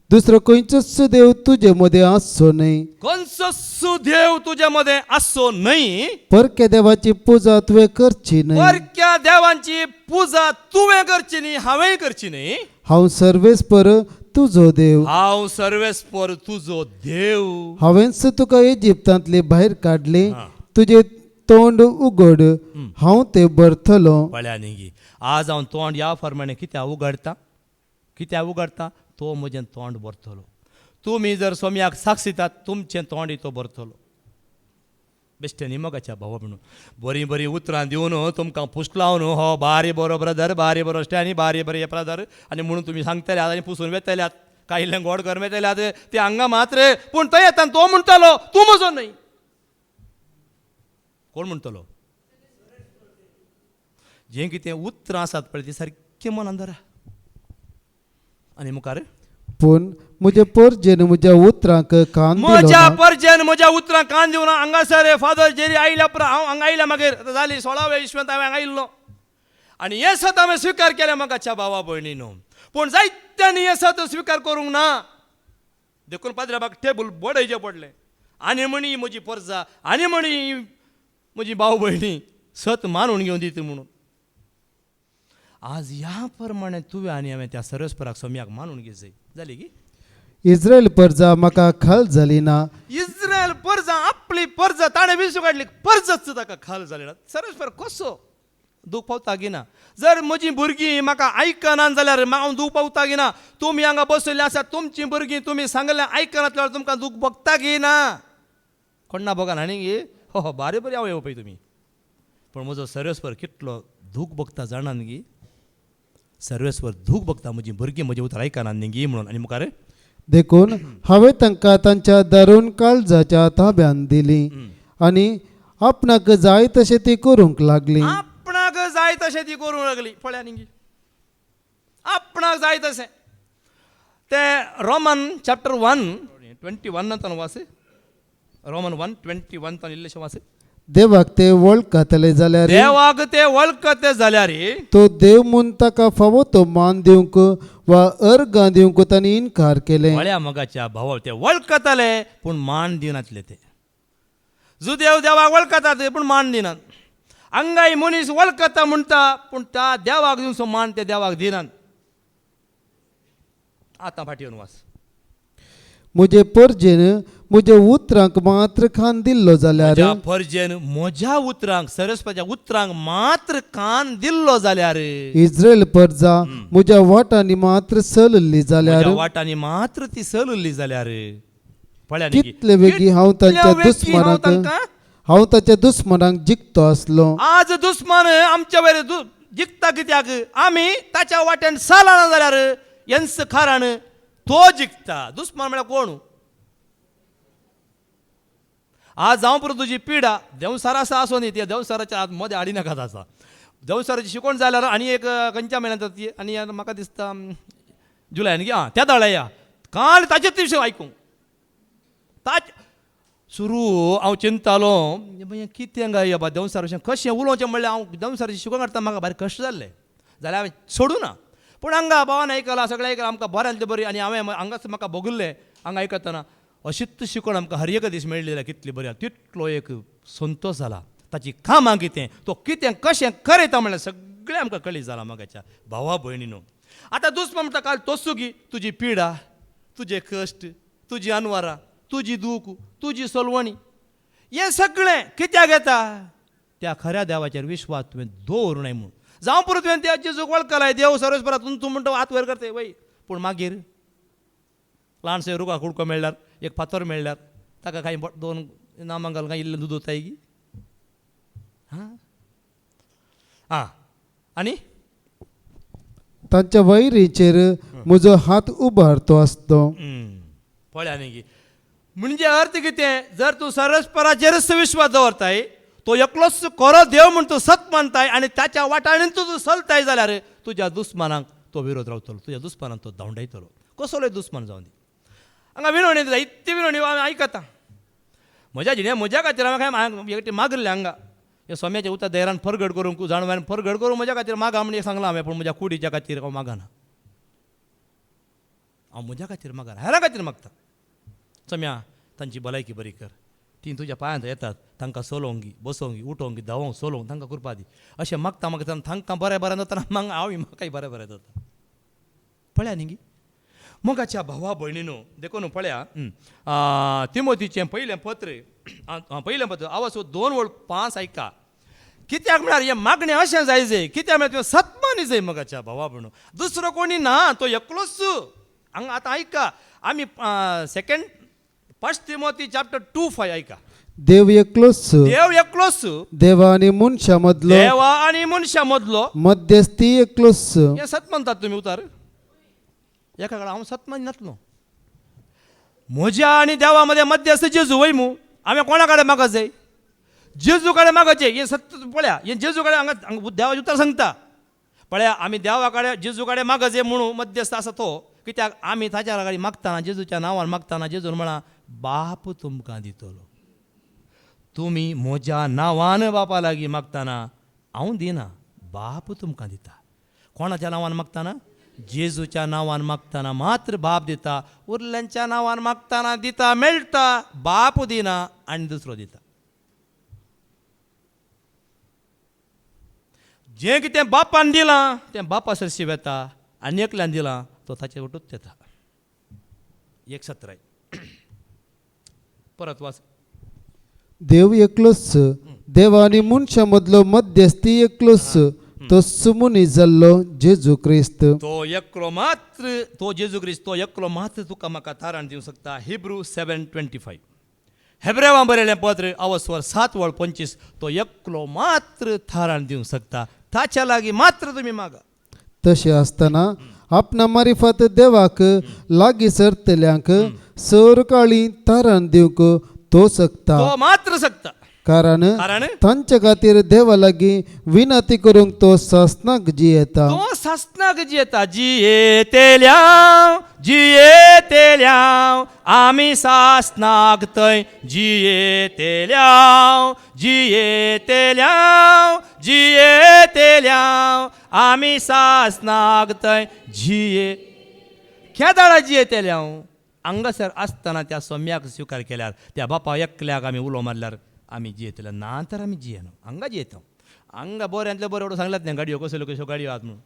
दुसरो खंयचोच देव तुजे मदें आसचो न्हय. खंयचोच देव तुजे मदें आसचो न्हय. परक्या देवाची पुजा तुवें करची न्हय. परक्या देवांची पुजा तुवें करची न्ही, हांवेंय करची न्ही. हांव सर्वेस्पर तुजो देव. हांव सर्वेस्पर तुजो देव. हांवेंच तुका इजिप्तांतले भायर काडले. तुजें तोंड उगड, हांव तें भरतलो. पळया न्ही, आज हांव तोंड ह्या प्रमाणे कित्याक उगडटा, तो म्हजें तोंड भरतलो. तुमी जर सोम्याक साक्षीतात, तुमचें तोंड तो भरतलो. बेश्टे न्ही मोगाच्या भावा म्हणून. बरीं बरीं उतरां दिवन तुमकां पुसलावन, हो बारी बरो ब्रदर, बारी बरो स्टॅनी, बारी बरे ब्रदर आनी म्हणून तुमी सांगतल्यात आनी पुसून वेतल्यात. कांयले गोड कर मेतल्यात ते हांगा मात्र. पूण थंय येता तो म्हणटलो तूं म्हजो न्हय. कोण म्हणटलो? जें कितें उतरां आसात पळय ती सारकें मनांत धरा. आनी मुखार, पूण म्हज्या परजेन म्हज्या उतरांक कान दिलो म्हज्या ना. परजेन म्हज्या उतरांक कान दिवना. हांगासर फादर जेरी आयल्या उपरांत हांव हांगा आयल्या मागीर जाली 16व्या इस्व्यांत हांवें हांगा आयिल्लो. आनी हे सत हांवें स्विकार केलें मोगाच्या भावा भयणीनो. पूण जायत्यांनी हे सत स्विकार करूंक ना. देखून पाद्र्याबाक टेबल बडयचें पडलें. आनी म्हणी म्हजी परजा, आनी म्हणी म्हजी भाव भयणी सत मानून घेवन दित म्हणून. आज ह्या प्रमाणे तुवें आनी हांवें त्या सर्वेस्पराक सोम्याक मानून घेवचें जाली की. इस्रायल परजा म्हाका खाल जाली ना. इस्रायल परजा आपली परजा ताणें विसू काडली, परजच ताका खाल जाली ना. सर्वेस्पर कसो दूख पावता गिना. जर म्हजीं भुरगीं म्हाका आयकनात जाल्यार हांव दूख पावता गिना. तुमी हांगा बसयल्ले आसात, तुमचीं भुरगीं तुमी सांगलें आयकनात जाल्यार तुमकां दूख भोगता गिना. कोण ना भोगाना न्ही. हो बारी बरी हांव येवं पळय तुमी. पूण म्हजो सर्वेस्पर कितलो दूख बघता जाणा न्ही सर्वेस्वर दूख बघता म्हजी भुरगीं म्हजे उतर आयकना न्ही म्हणून आनी मुखार देखून हांवें तांकां तांच्या दारूण काळजाच्या ताब्यान दिली आनी आपणाक जाय तशें ती करूंक लागली. आपणाक जाय तशें ती करूंक लागली. पळया न्ही आपणाक जाय तशें ते रोमन चॅप्टर 1:21 वास रोमन 1:21 इल्लेशें वास देवाक ते वळखतले जाल्यार देवाक ते वळखते जाल्यार तो देव म्हूण ताका फावो तो मान दिवंक वा अर्गां दिवंक तांणी इन्कार केले. वळ्या मगाच्या भावा ते वळखतले पूण मान दिनातले ते जो देव देवाक वळखतात पूण मान दिनात. अंगाई मनीस वळखता म्हणटा पूण त्या देवाक दिवचो मान ते देवाक दिनात. आतां फाटी येवन वास म्हजे परजेन म्हज्या उतरांक मात्र कान दिल्लो जाल्यार म्हज्या फर्जेन म्हज्या उतरांक सरस्वत्याच्या उतरांक मात्र कान दिल्लो जाल्यार इस्रायल परजा म्हज्या वाटांनी मात्र चलली जाल्यार म्हज्या वाटांनी मात्र ती चलली जाल्यार पळया न्ही कितले वेगी हांव तांच्या दुस्मनाक हांव ताच्या दुस्मनांक जिखतो आसलो. आज दुस्मान आमच्या वयर जिखता कित्याक आमी ताच्या वाट्यान चलना जाल्यार यांच कारण तो जिखता. दुस्मान म्हळ्यार कोण आज जावं पुरो तुजी पिडा देवसार आसा आसो न्ही त्या देवसाराच्या आत मदें हाडी नाकात आसा. देवसाराची शिकोवण जाल्यार आनी एक खंयच्या म्हयन्यांत ती आनी म्हाका दिसता जुलयान त्या दाळ्या या काल ताचे विशय आयकूंक ताच सुरू हांव चिंतालो कितें गाय बाबा देवसार अशें कशें उलोवचें म्हणल्यार हांव देवसाराची शिकोवण करता म्हाका भारी कश्ट जाल्ले जाल्यार हांवें सोडूं ना. पूण हांगा भावान आयकलां सगळें आयकलां आमकां बऱ्यांतलें बरी आनी हांवें हांगाच म्हाका भोगुल्लें हांगा आयकतना अशीच शिकोवण आमकां हर एक दीस मेळ्ळी जाल्यार कितली बरी तितलो एक संतोश जाला. ताची कामां कितें तो कितें कशें करयता म्हणल्यार सगळें आमकां कळीत जालां म्हागाच्या भावा भयणीनो. आतां दुस्मान म्हणटा काल तोसुगी तुजी पिडा तुजे कश्ट तुजी अनवरां तुजी दूख तुजी सोलवणी हें सगळें कित्याक येता त्या खऱ्या देवाचेर विश्वास तुवें दवरूं नये म्हूण. जावं पुरो तुवें त्या जेजूक वळखलाय देव सर्वेस्परांतून तूं म्हणटा हात वयर करता वय पूण मागीर ल्हानशें रुखा कुडको मेळ्ळ्यार एक फातर मेळ्ळ्यार ताका कांय दोन नामांगल कांय इल्लें दूद वताय गी आं आनी तांच्या वैरीचेर म्हजो हात उबारतो आसतो. पळया न्ही म्हणजे अर्थ कितें जर तूं सर्वेस्पराचेरच विश्वास दवरताय तो एकलोच खरो देव म्हूण तूं सत मानताय आनी ताच्या वाटाणेन तूं चलताय जाल्यार तुज्या दुस्मानाक तो विरोध रावतलो तुज्या दुस्मानाक तो धांवडायतलो कसलोय दुस्मान जावन दी. हांगा विनवणी दिता इतली विनवणी हांव आयकता म्हज्या जिणे म्हज्या खातीर हांवें एकटें मागलें हांगा हे सोम्याच्या उतर देरान फरगड करूंक जाणवान फरगड करूं म्हज्या खातीर मागा म्हणून सांगलां हांवें पूण म्हज्या कुडीच्या खातीर हांव मागना. हांव म्हज्या खातीर मागना हेरां खातीर मागता. सम्या तांची भलायकी बरी कर ती तुज्या पांयांत येतात तांकां चलोवंगी बसोवंगी उठोवंगी धांवोंक चलोवंक तांकां कृपा दी. अशें मागता मागता तांकां बरें बरें जाता हांव म्हाकाय बरें बरें जाता. पळया न्ही मोगाच्या भावा भयणीनो देखून पळया तिमोथीचें पयलें पत्र आवाज 2:5 आयका कित्याक म्हळ्यार हें मागणें अशें जाय जाय कित्याक म्हळ्यार तुवें सत्मानी जाय मोगाच्या भावा भयणो दुसरो कोणी ना तो एकलोच. हांगा आतां आयका आमी 1 तिमोथी चॅप्टर 2:5 आयका देव एकलोच देव एकलोच देवा आनी मनशा मदलो देवा आनी मनशा मदलो मध्यस्थी एकलोच. हें सत म्हणटात तुमी उतार एका काळार हांव सत माननातलो म्हज्या आनी देवा मदें मध्यस्थ जेजू वय मू हांवें कोणा कडेन मागत जाय जेजू कडेन मागचें हें सत्य पळया हें जेजू कडेन हांगा देवाचें उतर सांगता. पळया आमी देवा कडेन जेजू कडेन मागचें म्हणून मध्यस्थ आसा तो कित्याक आमी ताच्या कडेन मागतना जेजूच्या नांवान मागतना जेजून म्हणा बाप तुमकां दितलो. तुमी म्हज्या नांवान बापा लागीं मागतना हांव दिना बाप तुमकां दिता. कोणाच्या नांवान मागतना जेजूच्या नांवान मागतना मात्र बाप दिता उरल्यांच्या नांवान मागतना दिता मेळटा बाप दिना आनी दुसरो दिता. जें कितें बापान दिलां तें बापा सरशी येता आनी एकल्यान दिलां तो ताचे वटूच येता. 1:17 परत वाच. देव एकलोच देवा आनी मनशा मदलो मध्यस्थी एकलोच तो सुमुनी जाल्लो जेजू क्रिस्त. तो एकलो मात्र तो जेजू क्रिस्त तो एकलो मात्र तुका म्हाका तारण दिवंक शकता. हिब्रू 7:25 हेब्रेवां बरयलें पत्र 7:25 तो एकलो मात्र थाराण दिवंक शकता ताच्या लागी मात्र तुम्ही मागा. तसे असताना आपणा मारिफात देवाक लागी सरतल्यांक सर काळी तारण दिवक तो सकता. तो मात्र सकता. कारण कारण तांच्या खातीर देवा लागी विनंती करूंक तो सासनाक जी येता. तो सासनाक जी येता. जी येतेल्या आम्ही सासनाक थंय जी येतेल्या आम्ही सासनाक थंय खेदाळा जी येतेल्या हांगासर आसतना त्या सोम्याक स्वीकार केल्यार त्या बापा एकल्याक आमी उलो मारल्यार आमी जियेतले ना तर आमी जियेना हांगा जियेता. हांगा बऱ्यांतले बरें एवढं सांगलात नाही गाडयो कसल्यो कश्यो गाडयो आहात म्हणून.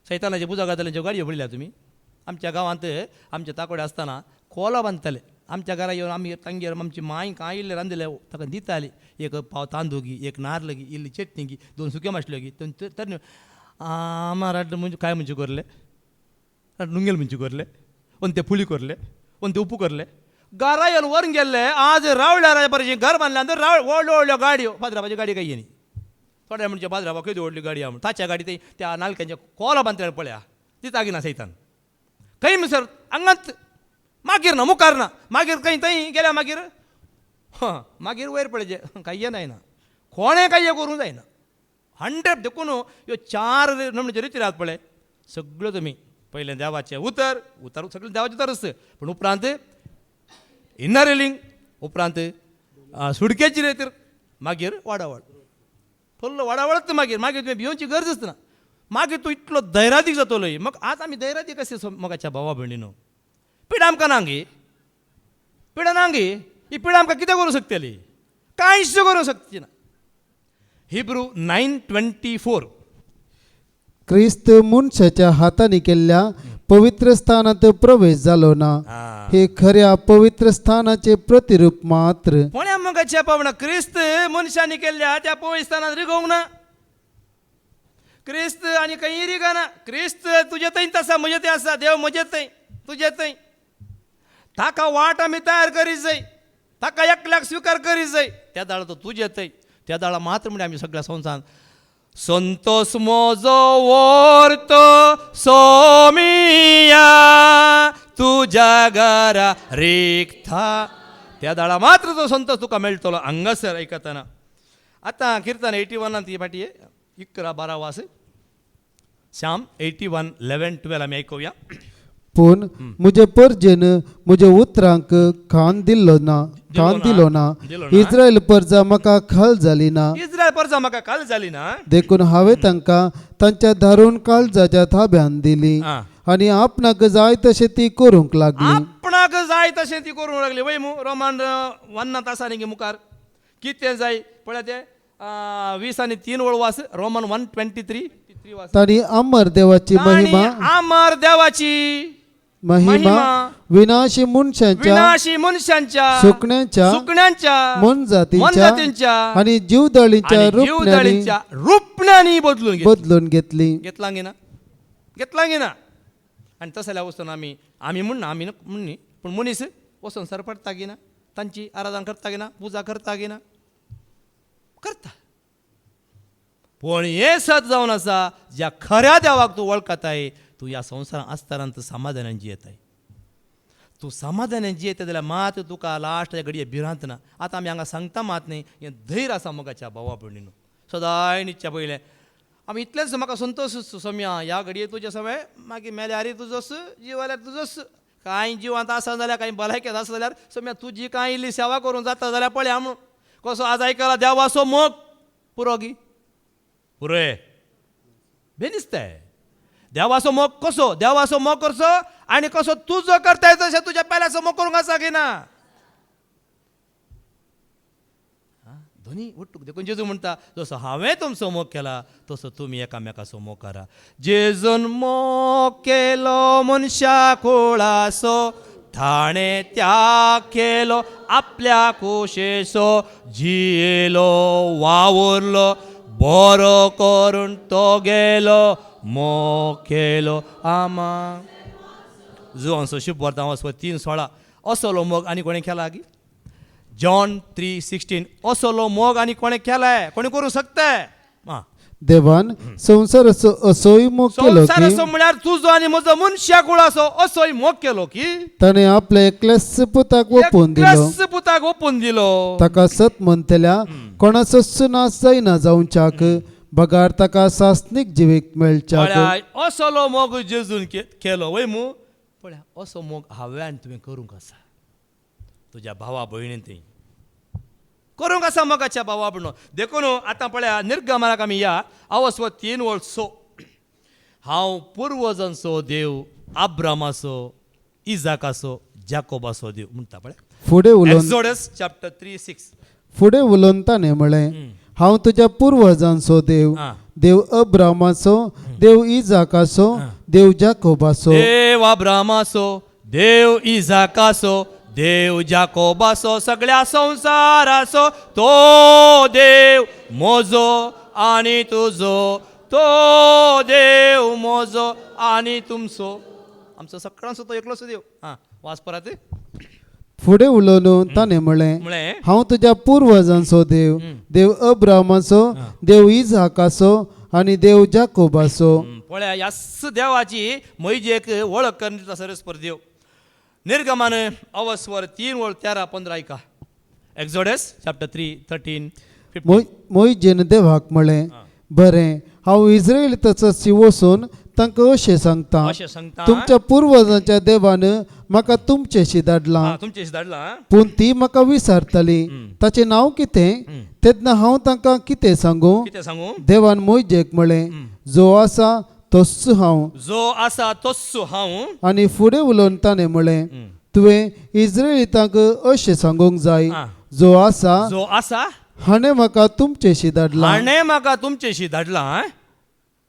सैतानाची पुजा घातल्यांच्यो गाडयो पडल्या तुमी. आमच्या गांवांत आमचे ताकोडे आसतना कोला बांदताले. आमच्या घरा येवन आमी तांगेर आमची मांय काय इल्ले रांदले ताका दिताली. एक पाव तांदूळ घी, एक नारळ घी, इल्ली चटणी घी, 2 सुक्यो माशल्यो घी. तर आमार म्हणजे काय म्हणजे करले नुंगेल म्हणजे करले ಒಂದು ಪುಳಿ ಕೊರಲೆ ಒಂದು ಉಪ್ಪು ಕೊರಲೆ गारायन वर गेल्ले आज रावळ्या बरें घर बांदलें आनी व्हडल्यो व्हडल्यो गाडयो भाद्राबाची गाडी काय येनी थोड्या म्हणजे भाद्राबा खंय व्हडली गाडी आहा ताच्या गाडी त्या नाल्क्यांच्या कोला बांदले पळया ती तागिना सैतान खंय मिसर हांगाच मागीर ना मुखार ना मागीर खंय थंय गेल्या मागीर मागीर वयर पळय काय ना कोणें काय करूंक जायना 100 देखून ह्यो 4 नमण्याचे रिती रावत पळय सगळ्यो तुमी पयलें देवाचें उतर सगळें देवाचें उतर आसता पूण उपरांत इन्नर रिलींग उपरांत सुडकेची रेतीर मागीर वाडावळ फुल्ल वाडावळच मागीर तुवें भिवची गरज आसतना मागीर तूं इतलो धैर्यादीक जातलो मग आज आमी धैर्यादीक कशे मोगाच्या भावा भयणीनो पिडा आमकां नांगी पिडा नांगी ही पिडा आमकां कितें करूं शकतली कांयच करूं शकची ना. हिब्रू 9:24 क्रिस्त मनशाच्या हाताने केल्ल्या पवित्र स्थानात प्रवेश झालो ना हे खऱ्या पवित्र स्थानाचे प्रतिरूप मात्र. कोण्या मगाच्या पावना क्रिस्त मनशाने केल्ल्या त्या पवित्र स्थानात रिगोवंक ना. क्रिस्त आनी खंय रिगाना. क्रिस्त तुजे थंय आसा म्हजे थंय आसा देव म्हजे थंय तुजे थंय. ताका वाट आमी तयार करीत जाय ताका एकल्याक स्वीकार करीत जाय त्या दाळा तो तुजे थंय त्या दाळा मात्र म्हणजे आमी सगळ्या संवसारांत संतोष मोजो वर्त सोमिया तुझ्या घरा रिक्ता त्या दाळा मात्र तो संतोष तुका मेळटलो हांगासर आयकतना. आतां किर्तन 81 ती फाटी 11-12 वास श्याम 81:11-12 आमी आयकुया. पूण मुजे परजेन मुजे उतरांक खान दिलो ना इस्रायल परजा म्हाका खाल जाली ना. इस्रायल परजा म्हाका खाल जाली ना देखून हांवें तांकां तांच्या धारून काळजाच्या थाब्यान दिली आनी आपणाक जाय तशें ती करूंक लागली. आपणाक जाय तशें ती करूंक लागली वय मू रोमान 1 आसा न्ही मुखार कितें जाय पळय ते 20 आनी 3 वळ वास रोमन 1:23 ताणी अमर देवाची महिमा विनाशी मनशांच्या सुकण्यांच्या मनजातींच्या आणि जीवदळींच्या रूपणांनी बदलून घेतली. घेतला गेना आणि तसं जाल्यार वचून आमी म्हणनी पूण मनीस वचून सरपडता गेना तांची आराधना करता गेना पुजा करता गेना करता. पण हे सत जावन आसा ज्या खऱ्या देवाक तूं वळखताय तूं ह्या संवसारांत आसतना तूं समाधानान जियेताय. तूं समाधानान जियेता जाल्यार मात तुका लास्ट घडये भिरांत ना. आतां आमी हांगा सांगता मात न्ही हें धैर्य आसा मोगाच्या भावा भयणीनो. सदांय न्हिदच्या पयलें आमी इतलेंच म्हाका संतोश सोम्या ह्या घडये तुजे सवय मागीर मेल्यारय तुजोच जीव जाल्यार तुजोच कांय जिवांत आसा जाल्यार कांय भलायकेंत आसा जाल्यार सोम्या तुजी कांय इल्ली सेवा करूंक जाता जाल्यार पळया म्हूण कसो आज आयकला देवाचो मोग पुरो गी पुरे बेनिस्ताय. देवाचो मोग कसो देवाचो मोग करचो आनी कसो तुजो करताय तशें तुज्या पेल्याचो मोग करूंक आसा की ना. दोनी उठूक देखून जेजू म्हणटा जसो हांवें तुमचो मोग केला तसो तुमी एकामेकाचो मोग करा. जेजून मोग केलो मनशा कुळाचो ताणें त्याग केलो आपल्या कुशेचो जियेलो वावुरलो बरो करून तो गेलो मोग केलो आमा. जुवांचो शुभवर्तां वचपा 3:16 असलो मोग आनी कोणें केला गी. जॉन 3:16 असलो मोग आनी कोणें केलाय कोणी करूं शकताय. देवान संसार असोय मोग केलो संसार की असो म्हळ्यार तुजो आनी म्हजो मनशा कुळ असो असोय मोग केलो की ताणे आपल्या एकल्याच पुताक ओपून दिलो एकल्याच पुताक ओपून दिलो. ताका सत म्हणतल्या कोणाचो नाश जायना जावच्याक बगार ताका सासनीक जिवीक मेळच्याक पळया असलो मोग जेजून केलो वय मू. पळया असो मोग हांवें तुवें करूंक आसा. तुज्या भावा भयणीन ती करूंक आसा मोगाच्या भावा भयणो. देखून आतां पळया निर्गमनाक आमी या अवस्व 3:6. हांव पुर्वजांचो देव अब्रामाचो इजाकाचो जाकोबाचो देव म्हणटा पळय. फुडें उलोवन एक्झोडस चॅप्टर 3:6. फुडें उलोवन ताणें म्हळें हांव तुज्या पुर्वजांचो देव आं. देव अब्रामाचो देव इजाकाचो देव जाकोबाचो देव अब्रामाचो देव इजाकाचो देव जाकोबाचो सगळ्या संसाराचो तो देव मोजो आनी तुजो तो देव मोजो आनी तुमचो. आमचो सगळ्यांचो तो एकलोच देव. हां वाच परत. फुडें उलोवन ताणें म्हळें म्हळें हांव तुज्या पुर्वजांचो देव देव अब्रामाचो देव इजाकाचो आनी देव जाकोबाचो. पळया ह्याच देवाची मैजेक वळख करण्याचा सरस्पर देव. निर्गमन अवस्वर 3:13-15 ऐका. Exodus chapter 3:13-15. मोइजेन देवाक म्हळें बरें हांव इस्रायेलीताची वचून तांकां अशें सांगता अशें सांगता तुमच्या पुर्वजांच्या देवान म्हाका तुमचेशी धाडलां तुमचेशी धाडलां. पूण ती म्हाका विचारतली ताचें नांव कितें तेन्ना हांव तांकां कितें सांगू. कितें सांगू. देवान मोइजेक म्हळें जो आसा तोच हांव. जो आसा तोच हांव. आनी फुडें उलोवन ताणें म्हळें तुवें इस्रायलीतांक अशें सांगूंक जाय जो आसा जो आसा हाणें म्हाका तुमचेशी धाडलां. हाणें म्हाका तुमचेशी धाडलां.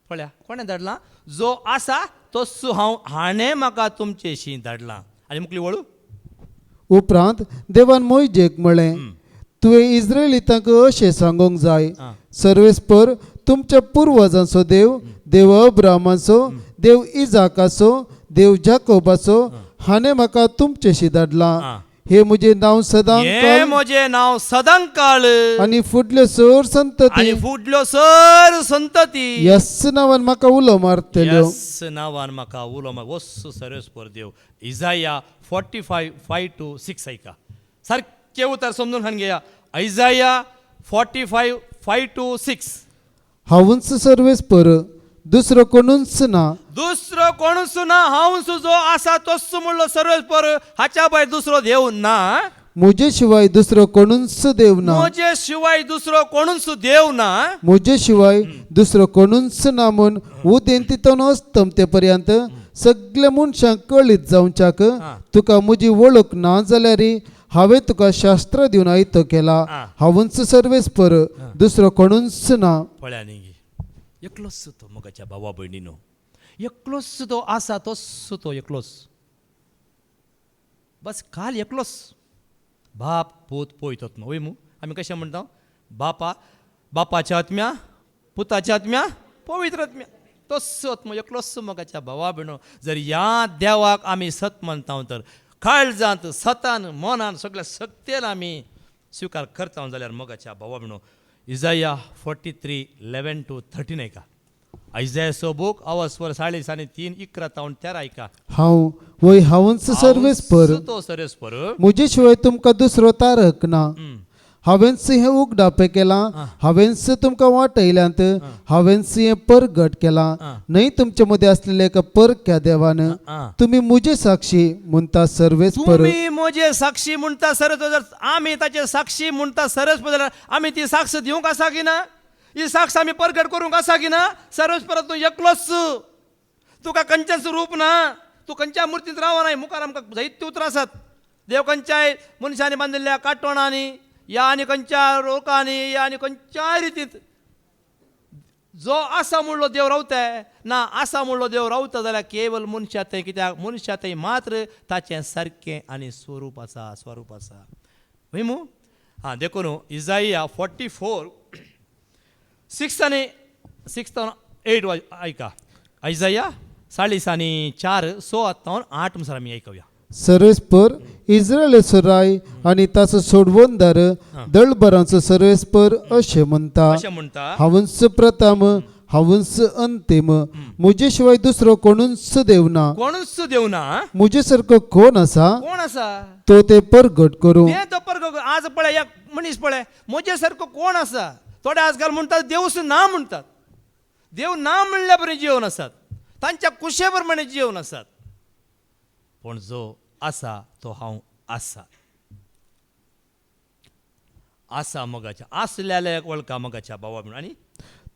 पळया कोणें धाडलां. जो आसा तोच हांव हाणें म्हाका तुमचेशी धाडलां. आनी मुखली वळू. उपरांत देवान मोइजेक म्हळें तुवें इस्रायलीतांक अशें सांगूंक जाय सर्वेस्पर तुमच्या पुर्वजांचो देव देव अब्रामाचो देव इजाकाचो देव जाकोबाचो हाणें म्हाका तुमचेशी धाडलां. हे म्हजें नांव सदांच हे म्हजें नांव सदांकाळ आनी फुडल्यो सर संतती आनी फुडल्यो सर संतती यस नांवान म्हाका उलो मारतल्यो. यस नांवान म्हाका उलो वस्सू सरस्पर देव. इजाया 45:5-6 ऐका. सारकें उतर समजून खान घेया. इजाया 45:5-6. हांवूच सर्वेस्पर दुसरो कोणूच ना. दुसरो कोणूच ना. हांवूच जो आसा तोच म्हणलो सर्वेस्पर. हाच्या भायर दुसरो देव ना. म्हजे शिवाय दुसरो कोणूच देव ना. म्हजे शिवाय दुसरो कोणूच देव ना. म्हजे शिवाय दुसरो कोणूच ना म्हूण उदेन तितून अस्तम ते पर्यंत सगळ्या मनशांक कळीत जावच्याक तुका म्हजी वळख ना जाल्यार हांवें तुका शास्त्र दिवन आयतो केला. हांवूच सर्वेस्पर दुसरो कोणूच ना. पळया न्ही एकलोच तो मोगाच्या भावा भयणीनो. एकलोच तो आसा तोच तो एकलोच. बस काल एकलोच. बाप पूत पळयतात न्हू वय मू. आमी कशें म्हणटा बापाच्या आत्म्या पुताच्या आत्म्या पवित्र आत्म्या तोच आत्मो एकलोच मोगाच्या भावा भयणो. जर ह्या देवाक आमी सत म्हणटा तर काळजांत सतान मनान सगळ्या शक्तीन आमी स्विकार करता जाल्यार मोगाच्या भावा भयणो. इजाया 43:11-13 ऐका. आयजायाचो बूक अवस्वर 3:11-13 ऐका. हांव वय हांवूच सर्वेस्पर तो सरस्पर. म्हजे शिवाय तुमकां दुसरो तारक ना. हांवेंच हें उगडापे केलां हांवेंच तुमकां वाटयल्यांत हांवेंच हें परगट केलां. न्हय तुमचे मदीं आसलेल्या एका परक्या देवान तुमी म्हजे साक्षी म्हणटा सर्वेस्पर. तुम्ही म्हजे साक्षी म्हणटा सरस्पर. जर आमी ताचे साक्षी म्हणटा सरस्पर जाल्यार आमी ती साक्ष दिवंक आसा की ना. ही साक्ष आमी परगट करूंक आसा की ना. सर्वेस्पर तूं एकलोच. तुका खंयचेच रूप ना. तूं खंयच्या मुर्तींत रावनाय. मुखार आमकां जायते उतरां आसात. देव खंयच्याय मनशांनी बांदिल्ल्या काटोणांनी या आनी खंयच्या रोगांनी या आनी खंयच्याय रितींत जो आसा म्हणलो देव रावता ना आसा म्हणलो देव रावता जाल्यार केवळ मनशांत. कित्याक मनशांत मात्र ताचें सारकें आनी स्वरूप आसा. स्वरूप आसा हय मू. हां देखून इजाया 44:6-8 ऐका. इजाया 4:4-6-8 म्हणसर आमी ऐकूया. सर्वेस्पर इस्रायलाचो राय आनी ताचो सोडवणदार दळभरांचो सर्वेस्पर अशें म्हणटा, अशें म्हणटा, हांवूंच प्रथम हांवूंच अंतिम, म्हजे शिवाय दुसरो कोणूच देव ना, कोणूच देव ना. म्हजे सारको कोण आसा कोण आसा तो ते परगट करूं. तें तो परगट. आज पळय एक मनीस पळय, म्हजे सारको कोण आसा. थोडे आजकाल म्हणटात देवच ना म्हणटात. देव ना म्हणल्या बरें जिवन आसात, तांच्या कुशे प्रमाणे जिवन आसात. पण जो आसा तो हांव आसा. आसा मगाच्या आसल्याक वळखा मगाच्या भावा म्हणून. आनी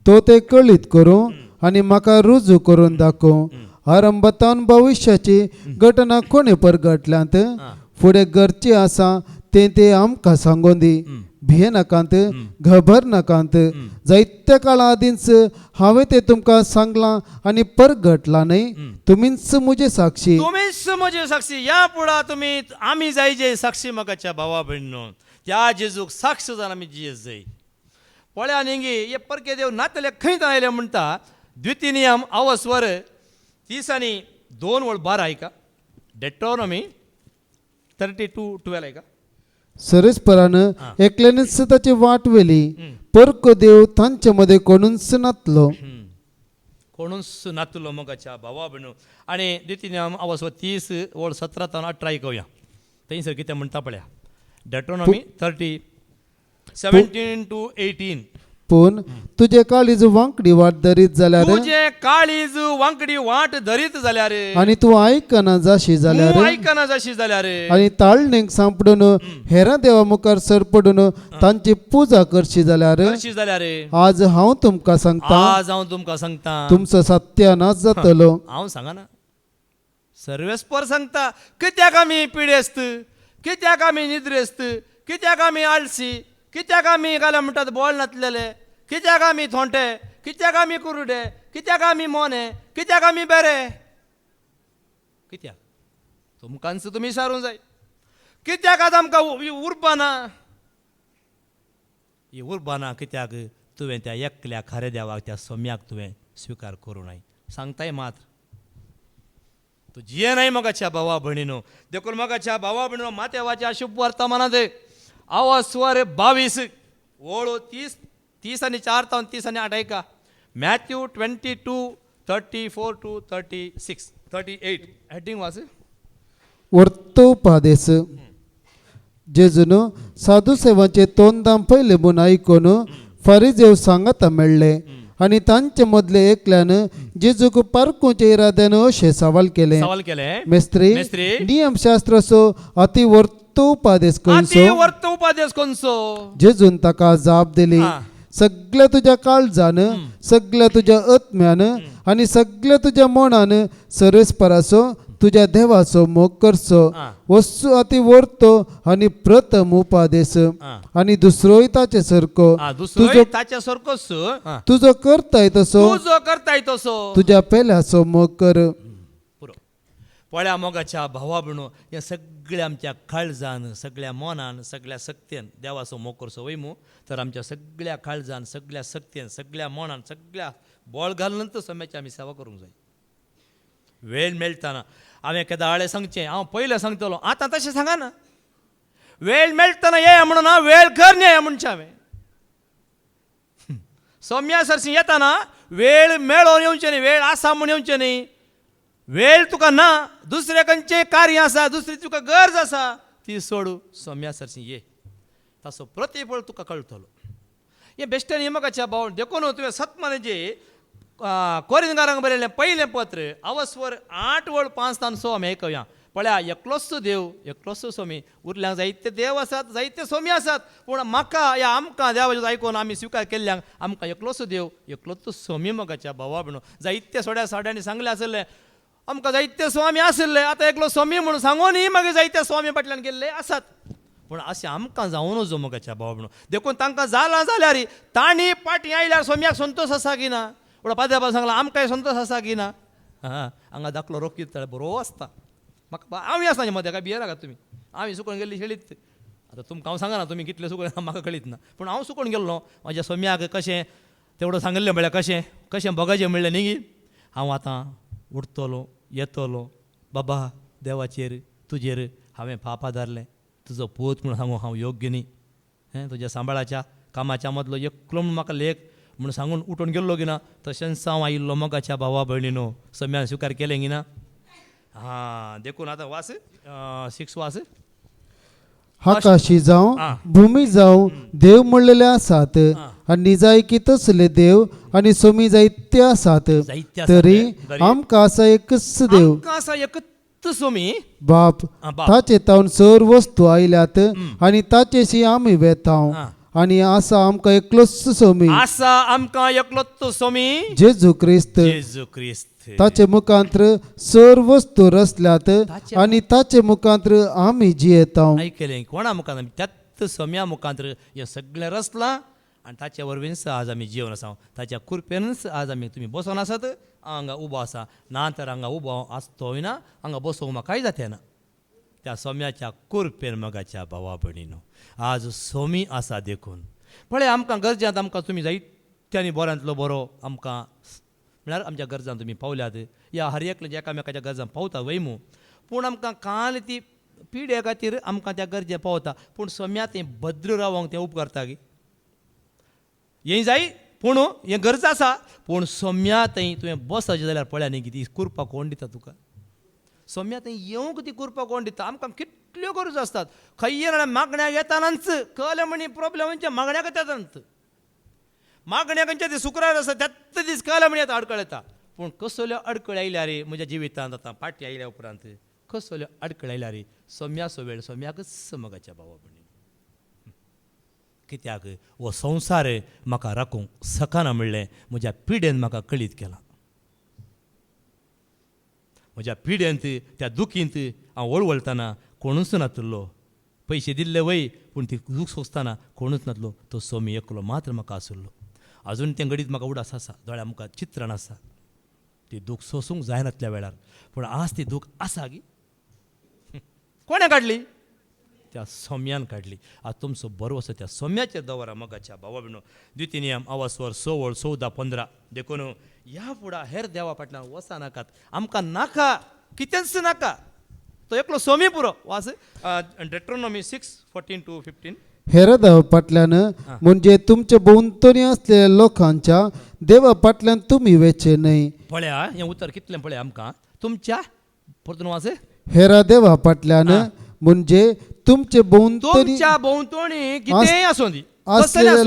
तो ते कळीत करूं आनी म्हाका रुजू करून दाखोवं. आरंभतान भविश्याची घटना कोणे परगटल्यांत फुडें घरची आसा ते आमकां सांगून दी. भियेनाकांत, घबर नाकांत. जायत्या काळा आदींच हांवें ते तुमकां सांगलां आनी परगटलां न्हय. तुमीच म्हजे साक्षी. तुम्हीच म्हजे साक्षी. या पुढा तुम्ही आमी जायचे साक्षी मगाच्या भावा भयणीनो. त्या जेजूक साक्ष जावन आमी जियेत जाय. पळया निंगी हे परके देव नातले खंय आयले म्हणटा. द्वितीनियम अवस्वर 30 आणि 2:12 ऐका. डेट्रॉनॉमी 32:12 ऐका. सरस्परान एकल्यानेच ताची वाट वेली. परको देव तांचे मध्ये कोणूच नातलो. कोणूच नातलो मगाच्या भावा भयणो. आणि द्वितीनियम अवस्वर 30:17-18 ऐकूया. थंयसर कितें म्हणटा पळया. डेट्रॉनॉमी 30:17-18. पूण तुजे काळीज वांकडी वाट धरीत जाल्यार तुझे काळीज वांकडी वाट धरीत जाल्यार आनी तूं आयकना जाशी जाल्यार तूं आयकना जशी जाल्यार आनी ताळणेक सांपडून हेरां देवा मुखार सरपडून तांची पुजा करशी जाल्यार कशी जाल्यार आज हांव तुमकां सांगता, आज हांव तुमकां सांगता, तुमचो सत्यानाश जातलो. हांव सांगना, सर्वेस्पर सांगता. कित्याक आमी पिडेस्त, कित्याक आमी निद्रेस्त, कित्याक आमी आळसी, कित्याक आमी गाल्या म्हणटात बोळ नातलेले, कित्याक आमी थोंटे, कित्याक आमी कुरुडे, कित्याक आमी मोने, कित्याक आमी बरे. कित्याक तुमकांच तुमी सारूं जाय. कित्याक आतां आमकां उरपाना. ही उरपाना कित्याक तुवें त्या एकल्या खऱ्या देवाक, त्या सोम्याक तुवें स्विकार करूं नाय. सांगताय मात्र तूं जिये नाही मगाच्या भावा भयणीनो. देखून मगाच्या भावा भयणीनो मातेवाच्या शुभ वर्तमानात अवस्वर 22 ओळो 30 आणि 4 30 आणि 8 ऐका. मॅथ्यू 22:34-36 38 हेडिंग वाच. वर्तोपदेश. जेजून साधू सेवांचे तोंडां पयले म्हूण आयकून फारिजेव सांगता मेळ्ळे आनी तांचे मदले एकल्यान जेजूक पारखूचे इराद्यान अशें सवाल केले. मेस्त्री, नियमशास्त्राचो अति वर्तोपदेश खंयचो? जेजून ताका जाप दिली, सगळ्या तुज्या काळजान, सगळ्या तुज्या आत्म्यान आनी सगळ्या तुज्या मनान सर्वेस्पराचो तुज्या देवाचो मोग करचो. वस्तू अति वर्तो आनी प्रथम उपादेश. आनी दुसरोय ताचे सारको. तुजो करताय तसो तुज्या पेल्याचो मोग कर. पळ्या मोगाच्या भावा भयणो, या सगळ्या आमच्या काळजान, सगळ्या मनान, सगळ्या सक्तीन देवाचो मोग करचो वयमू तर आमच्या सगळ्या काळजान, सगळ्या सक्तीन, सगळ्या मनान, सगळ्या बळ घालूनच सम्याची आमी सेवा करूंक जाय. वेळ मेळटाना हांवें केदां आळे सांगचें, हांव पयलें सांगतलो, आतां तशें सांगना. वेळ मेळटाना येया म्हणून ना, वेळ कर येया म्हणचें हांवें. सोम्या सरशी येताना वेळ मेळोन येवचें न्ही, वेळ आसा म्हूण येवचें न्ही. वेळ तुका ना, दुसरे खंयचें कार्य आसा, दुसरी तुका गरज आसा, ती सोडू सोम्या सरशी ये. ताचो प्रतिफळ तुका कळटलो. हे बेश्टेन यमकाच्या भाव देखून तुवें सत्मानेजे कोरिंदकारांक बरयलें पयलें पत्र अवस्वर 8:5-6 आमी आयकया. पळया, एकलोच देव, एकलोच सोमी. उरल्यांक जायते देव आसात, जायते सोमी आसात, पूण म्हाका या आमकां देवाचें आयकून आमी स्विकार केल्ल्यांक आमकां एकलोच देव, एकलोच सोमी मगाच्या भावा भयणो. जायते सोड्या साड्यांनी सांगलें आसलें आमकां जायते स्वामी आसले, आतां एकलो स्वामी म्हणून सांगूनय मागीर जायते स्वामी फाटल्यान गेल्ले आसात. पूण अशें आमकां जावं नजो मगाच्या भावा भयणो. देखून तांकां जाला जाल्यार तांणी पाटी आयल्यार स्वाम्याक संतोश आसा की ना, पूण पाद्यापा सांगला आमकांय संतोश आसा की ना. हांगा दाखलो रोखीत बरो आसता. म्हाका हांव आसा मदें काय भियेनाका तुमी. हांवें सुकून गेल्ली खेळीत. आतां तुमकां हांव सांगना तुमी कितले सुकून म्हाका कळीत ना, पूण हांव सुकून गेल्लो म्हाज्या सोम्याक कशें तेवढं सांगल्लें म्हळ्यार कशें कशें बगाचें म्हणलें न्ही. हांव आतां उठतलो, येतलो, बाबा देवाचेर तुजेर हांवें पापा धरलें तुजो पूत म्हणून सांगून हांव योग्य न्ही तुज्या सांबाळाच्या कामाच्या मदलो एकलो म्हूण म्हाका लेख म्हणून सांगून उठून गेल्लो की ना तशेंच हांव आयिल्लो मोगाच्या भावा भयणीनो सम्यान स्विकार केलें की ना हां देखून आतां वास 6 वास आकाशी जावं आं. भूमी जावं देव म्हणलेले आसात आनी जायकी तसले देव आनी सोमी जायते आसात जायते आसात तरी रे. आमकां आसा एकच देव आमकां आसा एकच सोमी बाप बाप. ताचे तावन सर वस्तू आयल्यात आनी ताचेशी आमी वेताव आं. आनी आसा आमकां एकलोच सोमी आसा आमकां एकलोच सोमी जेजू क्रिस्त जेजू क्रिस्त ताचे मुखांतर सर वस्तू रचल्यात आनी ताचे मुखांतर आमी जियेताव ऐकलें कोणा मुखार त्यात सोम्या मुखांतर हें सगळें रचलां आनी ताचे वरवींच आज आमी जिवन आसा ताच्या कृपेनच आज आमी तुमी बसोन आसात हांगा उबो आसा ना तर हांगा उबो आसतोय ना हांगा बसोंक म्हाका कांय जातें ना त्या सोम्याच्या कृपेन मगाच्या भावा भयणीनो आज सोमी आसा देखून पळय आमकां गरजांत आमकां तुमी जायत्यांनी बऱ्यांतलो बरो आमकां म्हळ्यार आमच्या गरजांत तुमी पावल्यात या हर एकल्या जे एकामेकाच्या गरजांक पावता वयमू पूण आमकां काल ती पिढे खातीर आमकां त्या गरजे पावता पूण सोम्या तें भद्र रावंक तें उपकारता गी हें जाय पूण हें गरज आसा पूण सोम्या थंय तुवें बसचें जाल्यार पळया न्ही ती कुरपा कोण दिता तुका सोम्या थंय येवंक ती कुरपा कोण दिता आमकां कितल्यो गरजो आसतात खंय मागण्याक येतानाच कळ्ळें म्हणी प्रॉब्लेमांच्या मागण्याक येतात मागण्या खंयच्या ती शुक्रार आसा त्याच दीस कळ्ळें म्हणी आतां अडकळ येता पूण कसल्यो अडकळ आयल्या रे म्हज्या जिवितांत आतां फाटी आयल्या उपरांत कसल्यो अडकळ आयल्या रे सोम्याचो वेळ सोम्याकच मगाच्या भावा भयणी कित्याक हो संवसार म्हाका राखूंक सकाना म्हणलें म्हज्या पिडेन म्हाका कळीत केलां म्हज्या पिडेंत त्या दुखींत हांव वळवळतना कोणूच नासलो पयशे दिल्ले वय पूण ती दूख सोंसतना कोणूच नासलो तो सोमी एकलो मात्र म्हाका आसलो अजून तें घडीत म्हाका उडास आसा दोळ्या मुखार चित्रण आसा ती दूख सोसूंक जायनातल्या वेळार पूण आज ती दूख आसा गी कोणें काडली त्या सोम्यान काडली आज तुमचो बरो आसा त्या सोम्याचेर दवरा मगाच्या भावा भयणो द्वितीय नियम आवासवर 16, 14, 15 देखून ह्या फुडा हेर देवा फाटल्यान वसा नाकात आमकां नाका कितेंच नाका तो एकलो सोमी पुरो वास डेट्रोनॉमी 6:14-15 हेर देवा फाटल्यान म्हणजे तुमच्या भोंवतणी असलेल्या लोकांच्या देवा फाटल्यान तुमी वेचे न्हय पळया हें उतर कितलें पळय आमकां तुमच्या परतून वास हेरा देवा फाटल्यान म्हणजे तुमचे भोंवतणी तुमच्या भोंवतणी कितेंय आसूं दी असलेल्या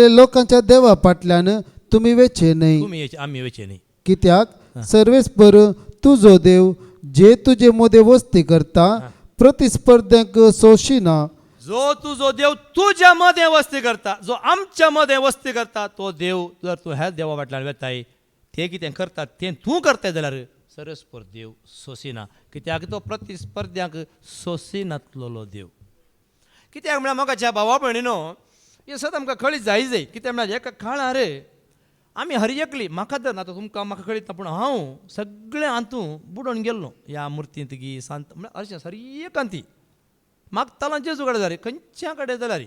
लोकांच्या देवा फाटल्यान तुमी वेचे न्हय तुमी आमी वेचे न्ही कित्याक सर्वेस्पर तुजो देव जे तुजे मोदे वस्ती करता प्रतिस्पर्ध्यांक सोशिना जो तुजो देव तुज्या मध्ये वस्ती करता जो आमच्या मध्ये वस्ती करता तो देव जर तूं ह्या देवा फाटल्यान वेताय ते कितें करतात तें तूं करताय जाल्यार सरस्पर देव सोसिना कित्याक तो प्रतिस्पर्ध्यांक सोसिनातलो देव कित्याक म्हळ्यार म्हाका भावा भयणीनो हें सदां आमकां कळीत जाय कित्याक म्हळ्यार एका काळार आमी हर एकली म्हाका तर आतां तुमकां म्हाका कळीत ना पूण हांव सगळें हातूं बुडोवन गेल्लो ह्या मुर्तींत गी सांत म्हळ्यार हरशें हर एकांती मागतालो जेजू कडेन जाल्यार खंयच्या कडेन जाल्यार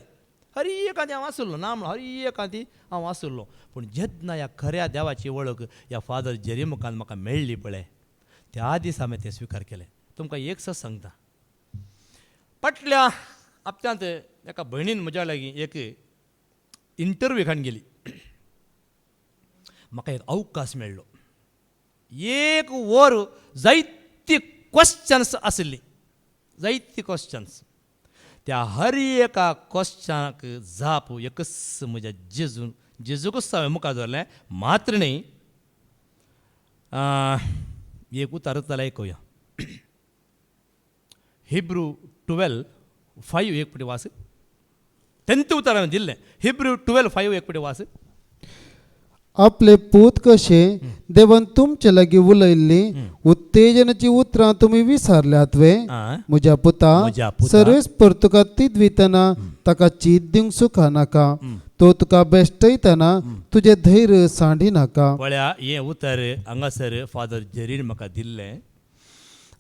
हर एकांती हांव आसुल्लो ना म्हण हर एकांती हांव आसुल्लो पूण जेन्ना ह्या खऱ्या देवाची वळख ह्या फादर जेरी मुखान म्हाका मेळ्ळी पळय त्या दीस हांवें तें स्विकार केलें तुमकां एक सत सांगता फाटल्या हप्त्यांत एका भयणीन म्हज्या लागीं एक इंटरव्यूखान गेली म्हाका एक अवकाश मेळ्ळो एक वर जायती क्वेश्चन्स आसली जायती क्वेश्चन्स त्या हर एका क्वेश्चनाक जाप एकच म्हज्या जेजूकच हांवें मुखार धरलें मात्र न्ही एक उतर जाल्यार आयकुया हिब्रू 12:5 एक पटी वास तेंत उतर हांवें दिल्लें हिब्रू 12:5 एक पटी वास आपले पूत कशे देवान तुमचे लागीं उलयल्ली उत्तेजनाची उतरां तुमी विसरल्यात वे म्हज्या पुता सर्वेस्पर तुका तीद दितना ताका चीत दिवंक सुखा नाका तो तुका बेश्टयतना तुजें धैर्य सांडी नाका पळया हें उतर हांगासर फादर जेरीन म्हाका दिल्लें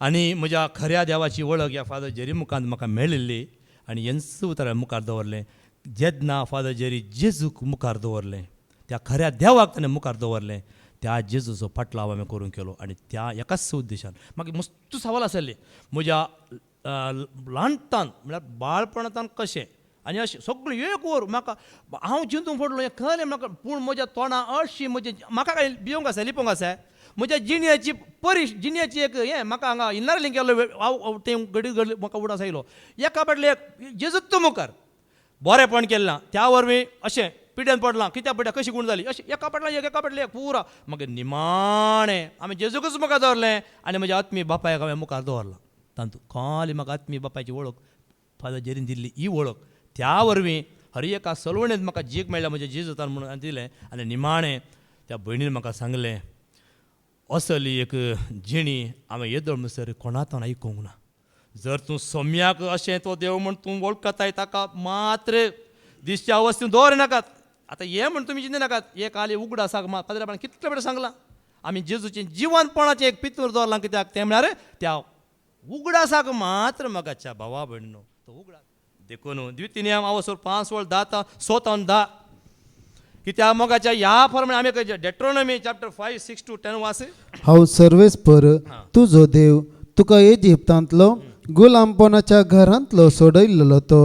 आनी म्हज्या खऱ्या देवाची वळख ह्या फादर जेरी मुखांत म्हाका मेळिल्ली आनी हेंच उतर मुखार दवरलें जेन्ना फादर जेरी जेजूक मुखार दवरलें त्या खऱ्या देवाक ताणें मुखार दवरलें त्या जेजूचो फाटलाव हांवें करून केलो आनी त्या एकाच उद्देशान म्हाका मस्त सवाल आसले म्हज्या ल्हानपणांत म्हळ्यार बाळपणांत कशें आनी अशें सगळें एक वर म्हाका हांव चिंतूंक पडलो हें खरें म्हाका पूण म्हज्या तोंडां अशी म्हजे म्हाका काय भिवंक आसा लिपोवंक आसा म्हज्या जिणेची एक हें म्हाका हांगा इन्नारलीं केल्लो हांव तें घडी घडली म्हाका उडास आयलो एका फाटलें एक जेजूच मुखार बरेंपण केलें ना त्या वरवीं अशें पिड्यान पडलां कित्याक पडल्या कशी गुण जाली अशें एका फाटल्यान एक पुरा म्हाका निमाणें हांवें जेजूकच मुखार दवरलें आनी म्हज्या आत्मी बापायक हांवें मुखार दवरलां तातूंत खाली म्हाका आत्मी बापायची वळख फादर जेरीन दिल्ली ही वळख त्या वरवीं हर एका सलवणेंत म्हाका जीक मेळ्ळ्या म्हज्या जेजूतान म्हणून दिलें आनी निमाणें त्या भयणीन म्हाका सांगलें असली एक जिणी हांवें येदोळ म्हणसर कोणातान आयकूंक ना जर तूं सोम्याक अशें तो देव म्हण तूं वळखताय ताका मात्र दिसच्या अवस्थेन दवरनाकात आतां हें म्हण तुमी चिंतनाकात एक आली उगड आसा पाद्रेपणान कितले बरें सांगलां आमी जेजूचें जिवनपणाचें एक पितूर दवरलां कित्याक तें म्हळ्यार त्या उगडासाक मात्र मगाच्या भावा भयणीनो तो उगडा देखून द्वितीय अवसर 5 वळ 10 सोतावन 10 कित्याक मोगाच्या ह्या प्रमाणे आमी डेट्रोनॉमी चॅप्टर 5 6 to 10 वास हांव सर्वेस्पर तुजो देव तुका इजिप्तांतलो गुलामपणाच्या घरांतलो सोडयल्लो तो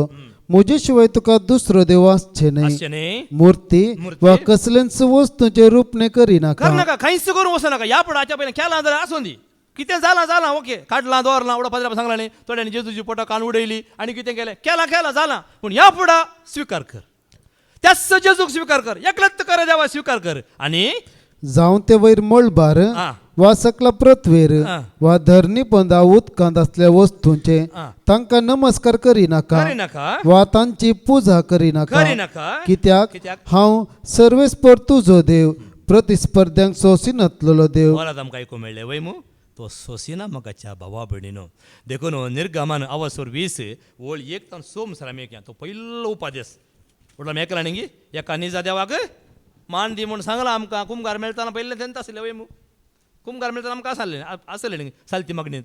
म्हजे शिवाय तुका दुसरो देव आसचे न्ही मूर्ती वा कसलेंच वस्तूंचे रूपणे करिनाका खंयच करूं वचनाका ह्या पुढे हाच्या पयलीं केलां जाल्यार आसूं दी कितें जालां ओके काडलां दवरलां उडो पाद्रा सांगलां न्ही थोड्यांनी जेजूची पोटां कान उडयली आनी कितें केलें केलां जालां पूण ह्या फुडा स्विकार कर त्याच जेजूक स्विकार कर एकलच कर देवा स्विकार कर आनी जावं ते वयर मळबार वा सकला पृथ्वीर वा धरणी पंदा उदकांत असल्या वस्तूंचे तांकां नमस्कार करिनाका वा तांची पुजा करिनाका कित्याक हांव सर्वेस्पर तुजो देव प्रतिस्पर्ध्यांक सोंसी नतलो देव आमकां आयकूंक मेळ्ळें वय मू तो सोसिना मगाच्या भावा भयणीनो देखून निर्गमन अवसर 20 वळ 1 तान 6 म्हणसर आमी तो पयलो उपादेश म्हणून आमी ऐकला न्ही एका निजा देवाक मान दी म्हणून सांगलां आमकां कुंभार मेळटाना पयलें तेंत आसलें वय मू कुंभार मेळटाना आमकां आसलें न्ही सालती मागणेंत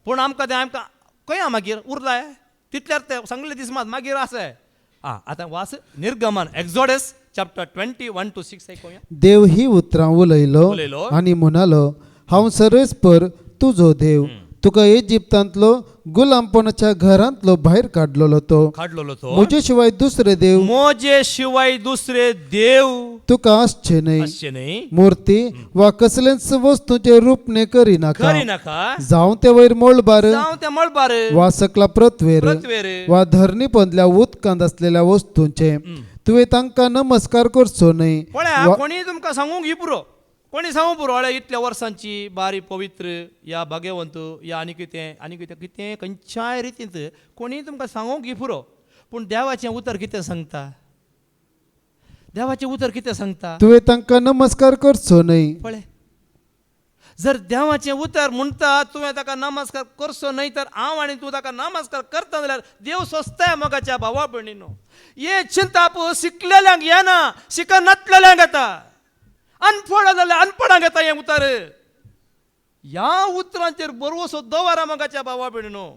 पूण आमकां तें आमकां खंय मागीर उरलाय तितल्यार तें सांगले दीस मात मागीर आसाय आतां वास निर्गमन एक्झोडस चॅप्टर 21 to 6 ऐकूया देव ही उतरां उलयलो आनी म्हणालो हांव सर्वेस्पर तुजो देव तुका इजिप्तांतलो गुलामपणाच्या घरांतलो भायर काडलेलो तो म्हजे शिवाय दुसरे देव तुका आसचे न्ही मूर्ती वा कसलेंच वस्तूंचे रूपणे करिनाका जावं ते वयर मळबार वा सकला पृथ्वीर वा धरणी पंदल्या उदकांत असलेल्या वस्तूंचे तुवें तांकां नमस्कार करचो न्ही कोणी तुमकां सांगूंक ही पुरो कोणी सांगू पुरो हळ्या इतल्या वर्सांची बारी पवित्र या भाग्यवंत या आनी कितें खंयच्याय रितींत कोणी तुमकां सांगूंक ही पुरो पूण देवाचें उतर कितें सांगता तुवें तांकां नमस्कार करचो न्ही पळय जर देवाचें उतर म्हणटा तुवें ताका नमस्कार करचो न्ही तर हांव आनी तूं ताका नमस्कार करता जाल्यार देव सोंसताय मोगाच्या भावा भयणीनो हे चिंता शिकलेल्यांक येना शिकनातलेल्यांक येता अनपड जाल्यार अनपडांक येता हें उतर ह्या उतरांचेर बरोवसो दवरा मोगाच्या भावा भयणीनो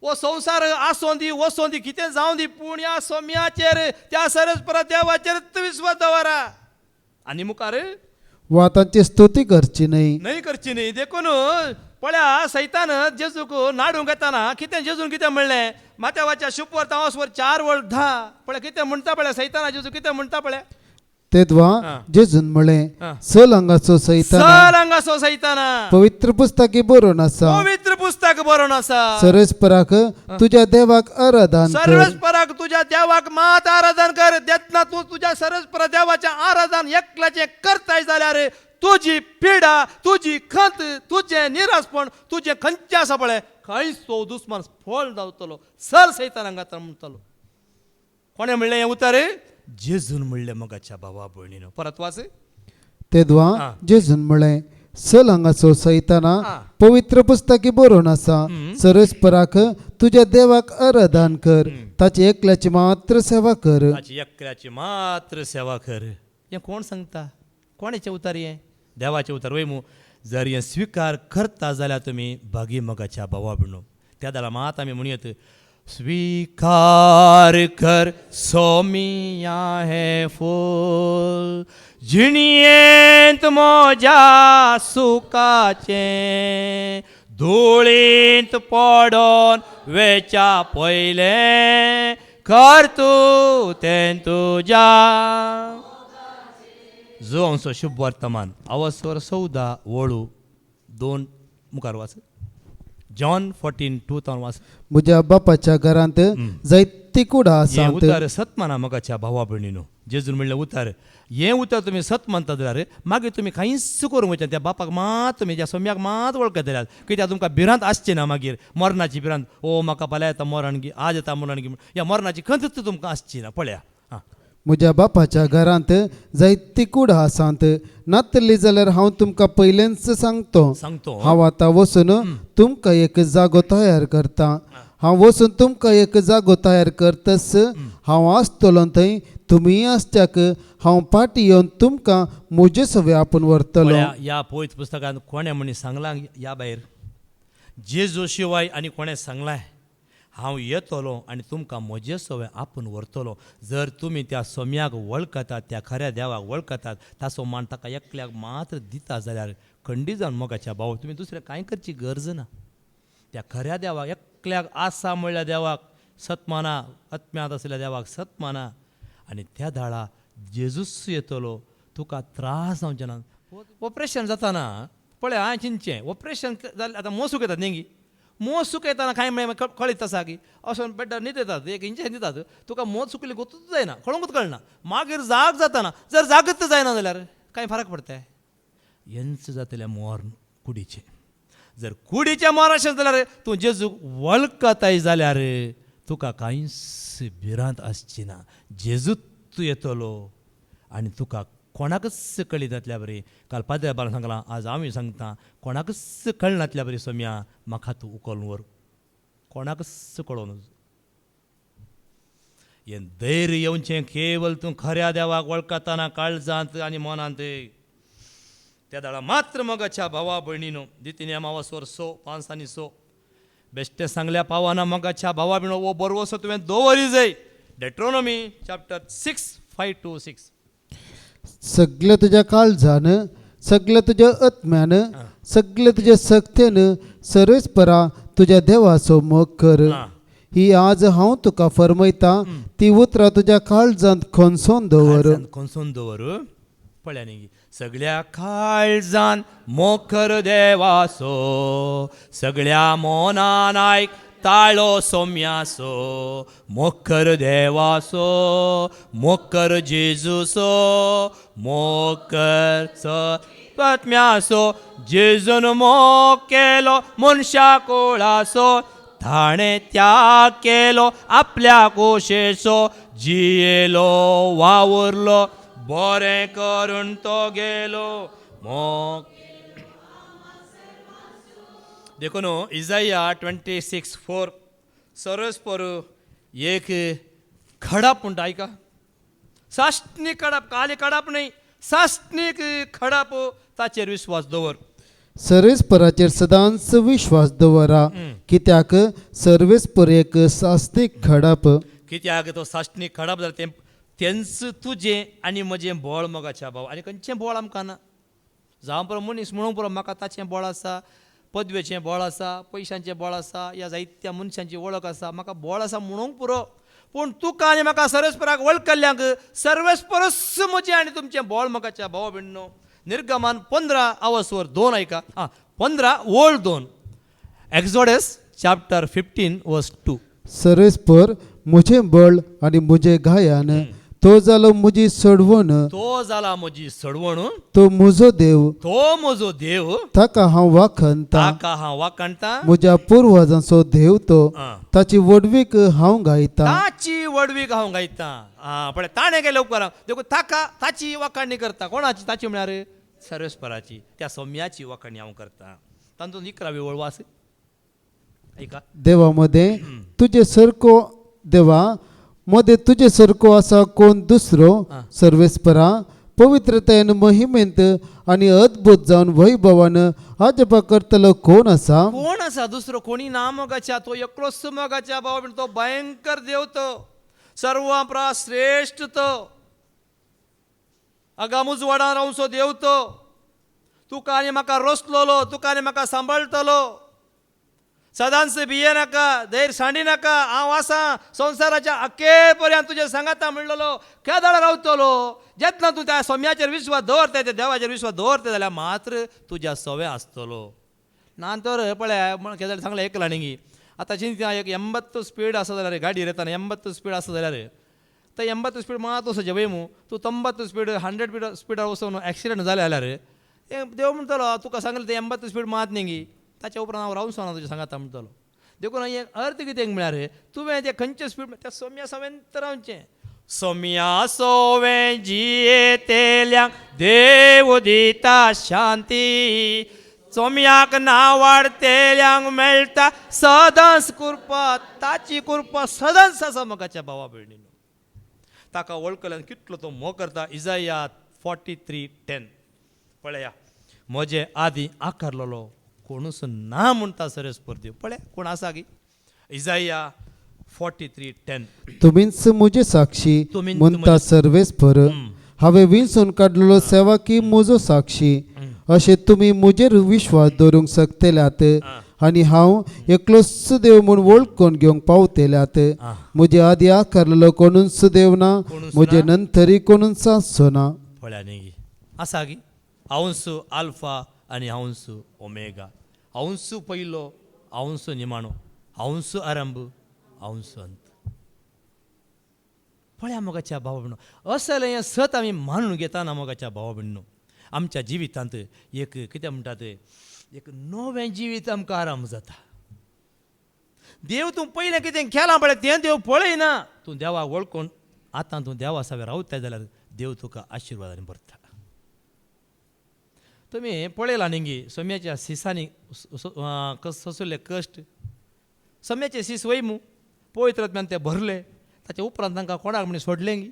वो संवसार आसों दी वसों दी कितें जावं दी पूण ह्या सोम्याचेर त्या सरस्परा देवाचेर विश्वास दवरा आनी मुखार वा तांची स्तुती करची न्ही देखून पळया सैतान जेजूक नाडूंक येताना कितें जेजून कितें म्हणलें माथ्यावाच्या शुपर तावसवर 4 वळ 10 पळय कितें म्हणटा पळय सैताना जेजू कितें म्हणटा पळय तेदवा जेजून म्हळें सल अंगाचो सैताना पवित्र पुस्तकी बरोवन आसा सर्वेस्पराक तुज्या देवाक मात आराधन कर देतना तूं तुज्या सर्वेस्पर देवाचें आराधन एकल्याचें करताय जाल्यार तुजी पिडा तुजी खंत तुजें निरासपण तुजें खंयचें आसा पळय खंयच तो दुस्मान फळ जावतलो सल सैतानाक म्हणटलो कोणें म्हणलें हें उतर जेजून म्हणलें मोगाच्या भावा भयणीनो परत वाच तेदवा जेजून म्हळें सल हांगाचो सैताना पवित्र पुस्तकी बरोवन आसा सर्वेस्पराक तुज्या देवाक आराधन कर ताची एकल्याची मात्र सेवा कर हें कोण सांगता कोणाचें उतर हें देवाचें उतर वय मू जर हें स्विकार करता जाल्यार तुमी भागी मोगाच्या भावा भयणो त्या जाल्यार मात आमी म्हणयत स्वीकार कर सोमिया हे फूल जिणयेंत मोज्या सुखाचे धुळींत पडोन वेच्या पयले कर तू तें तुज्या जो अंश शुभ वर्तमान अवस्वर 14 वळू 2 मुखार वाच जॉन 14:2 वाच म्हज्या बापाच्या घरांत जायती कुडा हें आसात. उतार सत माना मगाच्या भावा भयणीनो जेजून म्हणलें उतार हें उतार तुमी सत मानता जाल्यार मागीर तुमी कांयच करूंक वयचे त्या बापाक मात तुमी ज्या सोम्याक मात वळखता जाल्यार कित्याक तुमकां भिरांत आसची ना मागीर मरणाची भिरांत ओ म्हाका फाल्यां येता मरण गी आज येता मरण गी ह्या मरणाची खंत तुमकां आसची ना पळया हां म्हज्या बापाच्या घरांत जायती कुडा आसात. नातली जाल्यार हांव तुमकां पयलेंच सांगतो. हांव आतां वचून तुमकां एक जागो तयार करता. हांव वचून तुमकां एक जागो तयार करतस हांव आसतलो थंय तुमी आसत्याक हांव फाटीं येवन तुमकां म्हजे सवे आपूण व्हरतलो. पळया, ह्या पवित्र पुस्तकांत कोणे म्हणी सांगलां ह्या भायर जेजू शिवाय आनी कोणें सांगलां हांव येतलो आनी तुमकां म्हजे सवे आपूण व्हरतलो. जर तुमी त्या सोम्याक वळखतात त्या खऱ्या देवाक वळखतात ताचो मान ताका एकल्याक मात्र दिता जाल्यार खंडी जावन मोगाच्या भाव तुमी दुसरें कांय करची गरज ना. त्या खऱ्या देवाक एकल्याक आसा म्हणल्या देवाक सत माना आत्म्यांत आसलेल्या देवाक सत माना आनी त्या दाळा जेजूस येतलो तुका त्रास जावचे ना. ऑपरेशन जाताना पळय हांवें चिंतचें ऑपरेशन जालें आतां मोसूक येतात न्ही मोस सुकयताना कांय म्हळ्यार कळीत आसा की असो बेड्डार न्हीद येतात एक इंजेक्शन दितात तुका मोत सुकली गोतूच जायना कळोंकूच कळना. मागीर जाग जाताना जर जागत जायना जाल्यार कांय फरक पडटा. हेंच जातलें मोर कुडीचें. जर कुडीचें मोर अशें जाल्यार तूं जेजूक वळखताय जाल्यार तुका कांयच भिरांत आसची ना. जेजूच तूं येतलो आनी तुका कोणाकच कळीत नातल्या बरी. काल पाद्या बारा सांगलां आज हांव सांगता कोणाकच कळनातल्या बरी सोम्या म्हाका तूं उखलून व्हर कोणाकच कळोन हें धैर्य येवचें केवल तूं खऱ्या देवाक वळखताना काळजांत आनी मनांत. त्या दाळा मात्र मोगाच्या भावा भयणीनो दितीन अमावासोर 5:6 बेश्टें सांगल्या पावाना मोगाच्या भावा भयणो वो बरवसो तुवें दवरी जाय. डेट्रोनॉमी चॅप्टर 6:5-6 सगळें तुज्या काळजान सगळें तुज्या आत्म्यान सगळें तुज्या सक्तेन सर्वेस्परा तुज्या देवाचो मोग कर. ही आज हांव तुका फरमयता ती उतरां तुज्या काळजांत खोंसून दवर. पळया न्ही सगळ्या काळजान मोखर देवाचो सगळ्या मोनान आयक ताळो सोम्यासो मोखर देवासो मोखर जेजूसो मोखर आत्म्यासो जेजून मोग केलो मनशा कोळासो ताणें त्याग केलो आपल्या कोशेचो जियेलो वावरलो बरें करून तो गेलो मोग. देखो नो इजाया 26:4 सरस्पर एक खडाप म्हणटा ऐका साश्नीक खडाप काली खडाप न्हय साश्नीक खडाप ताचेर विश्वास दवर. सर्वेस्पराचेर सदांच विश्वास दवरा कित्याक सर्वेस्पर एक सास्तीक खडाप. कित्याक तो साश्नीक खडाप जाल्यार तेंच तुजें आनी म्हजें बळ मोगाच्या भाव आनी खंयचें बळ आमकां ना. जावं पुरो मनीस म्हणूंक पुरो म्हाका ताचें बळ आसा पदवेचें बळ आसा पयशांचें बळ आसा ह्या जायत्या मनशांची वळख आसा म्हाका बळ आसा म्हणूंक पुरो. पूण तुका आनी म्हाका सर्वेस्पराक वळखल्ल्यांक सर्वेस्परस म्हजें आनी तुमचें बळ मोगाच्या भाव भयणीनो. निर्गमान 15:2 ऐका 15:2 एक्झोडस चॅप्टर 15:2 सर्वेस्पर म्हजें बळ आनी म्हजें गायन तो जाला म्हजी सडवण तो म्हजो देव ताका हांव वाखणटा म्हज्या पुर्वजांचो देव तो ताची वडवीक हांव गायता. पळय ताणें गेले उपकारां देखो ताका ताची वाखाणणी करता. कोणाची ताची म्हळ्यार सर्वेस्पराची त्या सोम्याची वाखाणणी हांव करता. तातूंत 11वी वळ वास ऐका देवा मध्ये तुजे सारको देवा मध्ये तुजे सारको आसा कोण दुसरो सर्वेस्परा पवित्रतेन महिमेंत आणि अद्भुत जावन वैभवानं अजप करतलो कोण असा? कोण असा? दुसरो कोणी ना मोगाच्या, तो एकलोच मोगाच्या भावा बहिणी, तो भयंकर देव, तो सर्वांपरा श्रेष्ठ, तो अगामूज वाडा रावसो देव, तो तुका आनी म्हाका रोसलोलो, तुका आनी म्हाका सांबाळटलो, सदांच भिये नाका, धैर्य सांडी नाका, हांव आसा संवसाराच्या अखेरपर्यंत तुजे सांगाता म्हणलेलो, केदार रावतलो. जेन्ना तूं त्या सोम्याचेर विश्वास दवरता, त्या देवाचेर विश्वास दवरता जाल्यार मात्र तुज्या सवय आसतलो. नांतर पळय केदार सांगलें एकला न्ही, आतां चिंता एक 80 स्पीड आसा जाल्यार गाडी येताना 80 स्पीड आसा जाल्यार तर 80 स्पीड मात वचो जेवय तूं 90 स्पीड 100 स्पीडार वचून एक्सिडेंट जाले जाल्यार देव म्हणटलो तुका सांगलें ते 80 स्पीड मात न्ही, ताच्या उपरांत हांव रावूं सोना तुजें सांगाता म्हणटलो. देखून एक अर्थ कितें म्हळ्यार तुवें तें खंयचे स्पीड त्या सोम्या सवेंत रावचें. सोम्या सोवें जियेतेल्यांक देव दिता शांती, सोम्याक नावाडतेल्यांक मेळटा सदांच कृपा, ताची कृपा सदांच आसा मोगाच्या भावा भयणीनो. ताका वळखल्यान कितलो तो मोग करता. इजाया 43:10 पळया, म्हजे आदी आकारलेलो कोणूच ना म्हणटा सरस्पर देव. पळय कोण आसा गी? इजाया 43:10 तुम्हीच मुझे साक्षी तुम्ही- म्हणटा सर्वेस्पर, हांवें विंचून काडलेलो सेवाकी म्हजो साक्षी. अशें तुमी मुजेर विश्वास दवरूंक शकतल्यात आनी हांव एकलोच देव म्हूण वळखून घेवंक पावतल्यात. म्हजे आदी आकारलेलो कोणूच देव ना, म्हजे नंतरी कोणूच आसचो ना. पळया न्ही आसा गी? हांवूच आल्फा आनी हांवूच ओमेगा, हांवूच पयलो, हांवूच निमाणो, हांवूच आरंभ, हांवूच अंत. पळया मोगाच्या भावा भयणो, असलें हें सत आमी मानून घेताना मोगाच्या भावा भयणो आमच्या जिवितांत एक कितें म्हणटात एक नवें जिवीत आमकां आराम जाता. देव तूं पयलें कितें केलां पळय तें देव पळयना. तूं देवाक वळखून आतां तूं देवा सावे रावता जाल्यार देव तुका आशिर्वादान भरता. तुमी पळयलां न्ही सोम्याच्या सिसांनी ससुल्ले कश्ट. सोम्याचे सीस वयमू पवित्रात्म्यान ते भरले, ताच्या उपरांत तांकां कोणाक म्हण सोडलें गी.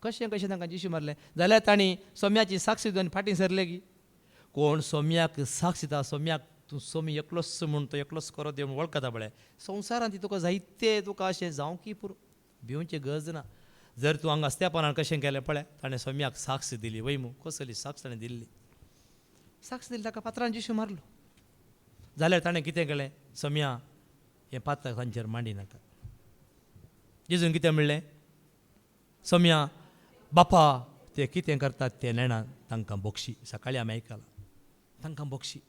कशें कशें तांकां जिशू मारलें जाल्यार तांणी सोम्याची साक्षी दिवन फाटीं सरले गी. कोण सोम्याक साक्ष दिता, सोम्याक तूं सोमी एकलोच म्हूण तो एकलोच करो देव वळखता पळय, संवसारांत ती तुका जायते तुका अशें जावं की पुरो भिवची गरज ना. जर तूं हांगा अस्तेपणान कशें केलें पळय, ताणें सोम्याक साक्ष दिली वयमू. कसली साक्ष ताणें दिल्ली? साक्ष दिली ताका पात्रान जिशू मारलो. जाल्यार ताणें कितें केलें? सोम्या हें पात्र तांचेर मांडी नाका. जेजून कितें म्हणलें? सोम्या बापा ते कितें करतात तें नेणा तांकां बक्षी. सकाळीं आमी आयकलां तांकां बक्षी.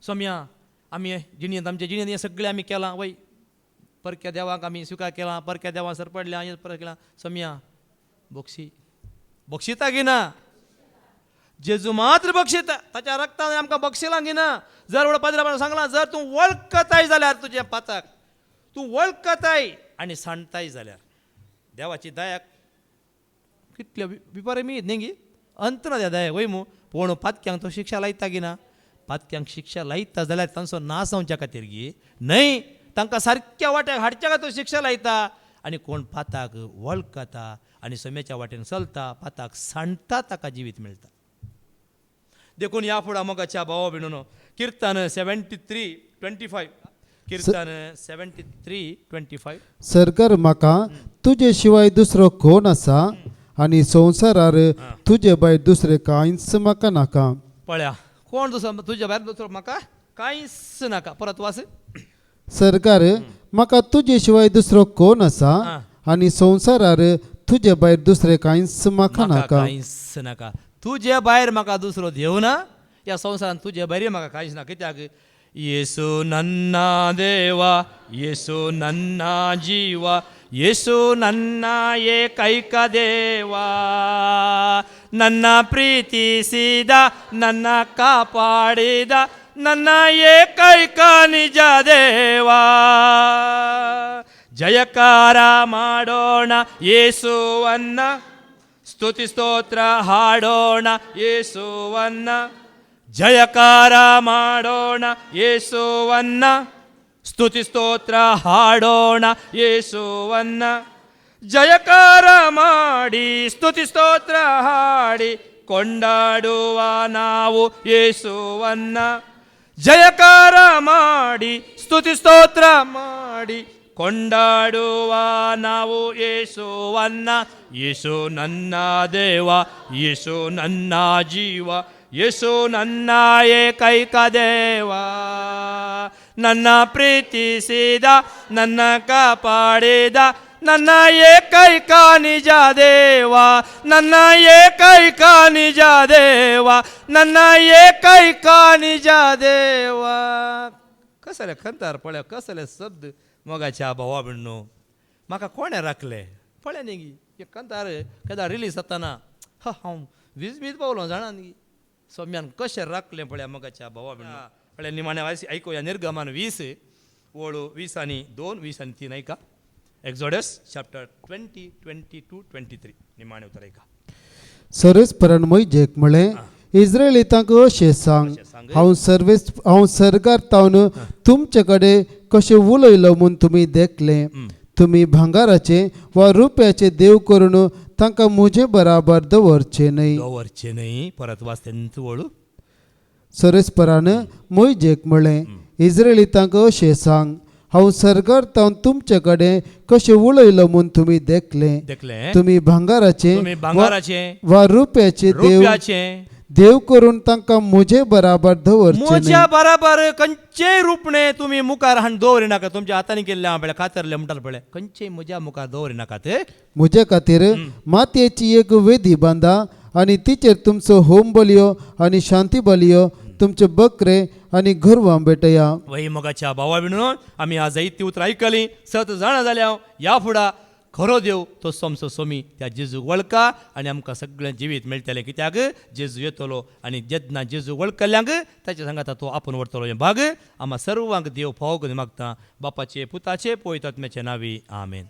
सोम्या आमी जिणेंत आमच्या जिणेंत हें सगळें आमी केलां वय, परक्या देवाक आमी स्विकार केलां, परक्या देवाक सरपडल्या, हें परत केलां. सोम्या बक्षी. बक्षिता घेना, जेजू मात्र बक्षिता. ताच्या रक्तान आमकां बक्षिलां घेना. जर वडो पाद्री सांगलां जर तूं वळखताय जाल्यार तुजें पाताक, तूं वळखताय आनी सांडताय जाल्यार देवाची दयाक कितल्यो विपरे मी न्ही अंत ना त्या दया वय मू. पूण पातक्यांक तो शिक्षा लायता गी ना. पातक्यांक शिक्षा लायता जाल्यार तांचो नाश जावच्या खातीर गी न्हय, तांकां सारक्या वाट्याक हाडच्या खातीर तो शिक्षा लायता. आनी कोण पाताक वळखता आनी सोम्याच्या वाटेन चलता, पाताक सांडटा, ताका जिवीत मेळटा. देखून ह्या फुडें मोगाच्या भावा भयणीनो किर्तन 73:25 किर्तन 73:25 सरकार म्हाका तुजे शिवाय दुसरो कोण आसा आनी संवसारार तुजे भायर दुसरें कांयच म्हाका नाका. पळया कोण दुसरो तुज्या भायर दुसरो म्हाका कांयच नाका. परत वास. सरकार म्हाका तुजे शिवाय दुसरो कोण आसा आनी संवसारार तुजे भायर दुसरें कांयच म्हाका नाका. कांयच नाका. तुजे भायर म्हाका दुसरो देव ना. ह्या संवसारांत तुजे भायर म्हाका कांयच ना. कित्याक येसू नन्ना देवा, येसू नन्ना जीवा, येसू नन्ना ಏಕೈಕ ದೇವಾ, ನನ್ನ ಪ್ರೀತಿಸಿದ, ನನ್ನ ಕಾಪಾಡಿದ, ನನ್ನ ಏಕೈಕ ನಿಜ ದೇವಾ. ಜಯಕಾರ ಮಾಡೋಣ ಯೇಸುವನ್ನ, ಸ್ತುತಿ ಸ್ತೋತ್ರ ಹಾಡೋಣ ಯೇಸುವನ್ನ. ಜಯಕಾರ ಮಾಡೋಣ ಯೇಸುವನ್ನ, ಸ್ತುತಿ ಸ್ತೋತ್ರ ಹಾಡೋಣ ಯೇಸುವನ್ನ. ಜಯಕಾರ ಮಾಡಿ ಸ್ತುತಿ ಸ್ತೋತ್ರ ಹಾಡಿ ಕೊಂಡಾಡುವ ನಾವು ಯೇಸುವನ್ನ ಜಯಕಾರ ಮಾಡಿ ಸ್ತುತಿ ಸ್ತೋತ್ರ ಮಾಡಿ ಕೊಂಡಾಡುವ ನಾವು ಯೇಸುವನ್ನ. ಯೇಸು ನನ್ನ ದೇವ, ಯೇಸು ನನ್ನ ಜೀವ, ಯೇಸು ನನ್ನ ಏಕೈಕ ದೇವ. ನನ್ನ ಪ್ರೀತಿಸಿದ, ನನ್ನ ಕಾಪಾಡಿದ, ನನ್ನ ಏಕೈಕ ನಿಜ ದೇವ, ನನ್ನ ಏಕೈಕ ನಿಜ ದೇವ, ನನ್ನ ಏಕೈಕ ನಿಜ ದೇವ. कसले खंतार पळय, कसले शब्द मोगाच्या भावा बिण्णो. म्हाका कोणे राखले पळय न्ही गी हे खंतार केदां रिलीज जाताना हांव वीज पावलो जाणा न्ही. सोम्यान कशें राखलें पळय मोगाच्या भावा बिण्णो. पळय निमाण्या वायसी ऐकुया निर्गमान 20 ओळू 20 आणि 2, 20 आणि 3 ऐका. एक्झोडस चॅप्टर 20, 22, 23 निमाणे उतर ऐका. सर्वेस्परान मोइजेक म्हळें, इस्रायलितांक अशें सांग, हांव सरकार तावन तुमचे कडेन कशें उलयलो म्हूण तुमी देखले. तुमी भांगाराचे वा रुप्याचे देव करून तांकां म्हजे बराबर दवरचे न्हय. दवरचे न्हय. परत वाचते ओळू. सर्वेस्परान मोइजेक म्हळें, इस्रायलितांक अशें सांग, हांव सरकार तावन तुमचे कडेन कशें उलयलो म्हूण तुमी देखले. तुमी भांगाराचे वा रुप्याचे देव करून तांकां म्हजे बराबर दवरचे न्हय. म्हज्या बराबर खंयचेय रुपणे तुमी मुखार हाडून दवरी नाका. तुमच्या हातांनी केल्ले हांव खातरले म्हणटाले पळय, खंयचेय म्हज्या मुखार दवरी नाकात. म्हजे खातीर मातयेची एक वेदी बांदा आनी तिचेर तुमचो होम बलियो आनी शांती बलियो, तुमचे बकरे आनी घरवां भेटया. वही मोगाच्या भावा बिणून आमी आज ती उतरां आयकलीं. 7 जाणां जाल्या. या फुडा खरो देव तो सोमचो सोमी त्या जेजू वळखा आनी आमकां सगळें जिवीत मेळटलें. कित्याक जेजू येतलो आनी जेन्ना जेजू वळखल्यांक ताच्या सांगाता तो आपूण व्हरतलो. हें भाग आम्हा सर्वांक देव फावो करून मागता. बापाचे, पुताचे, पवित्र आत्म्याचे नांवी. आमेन.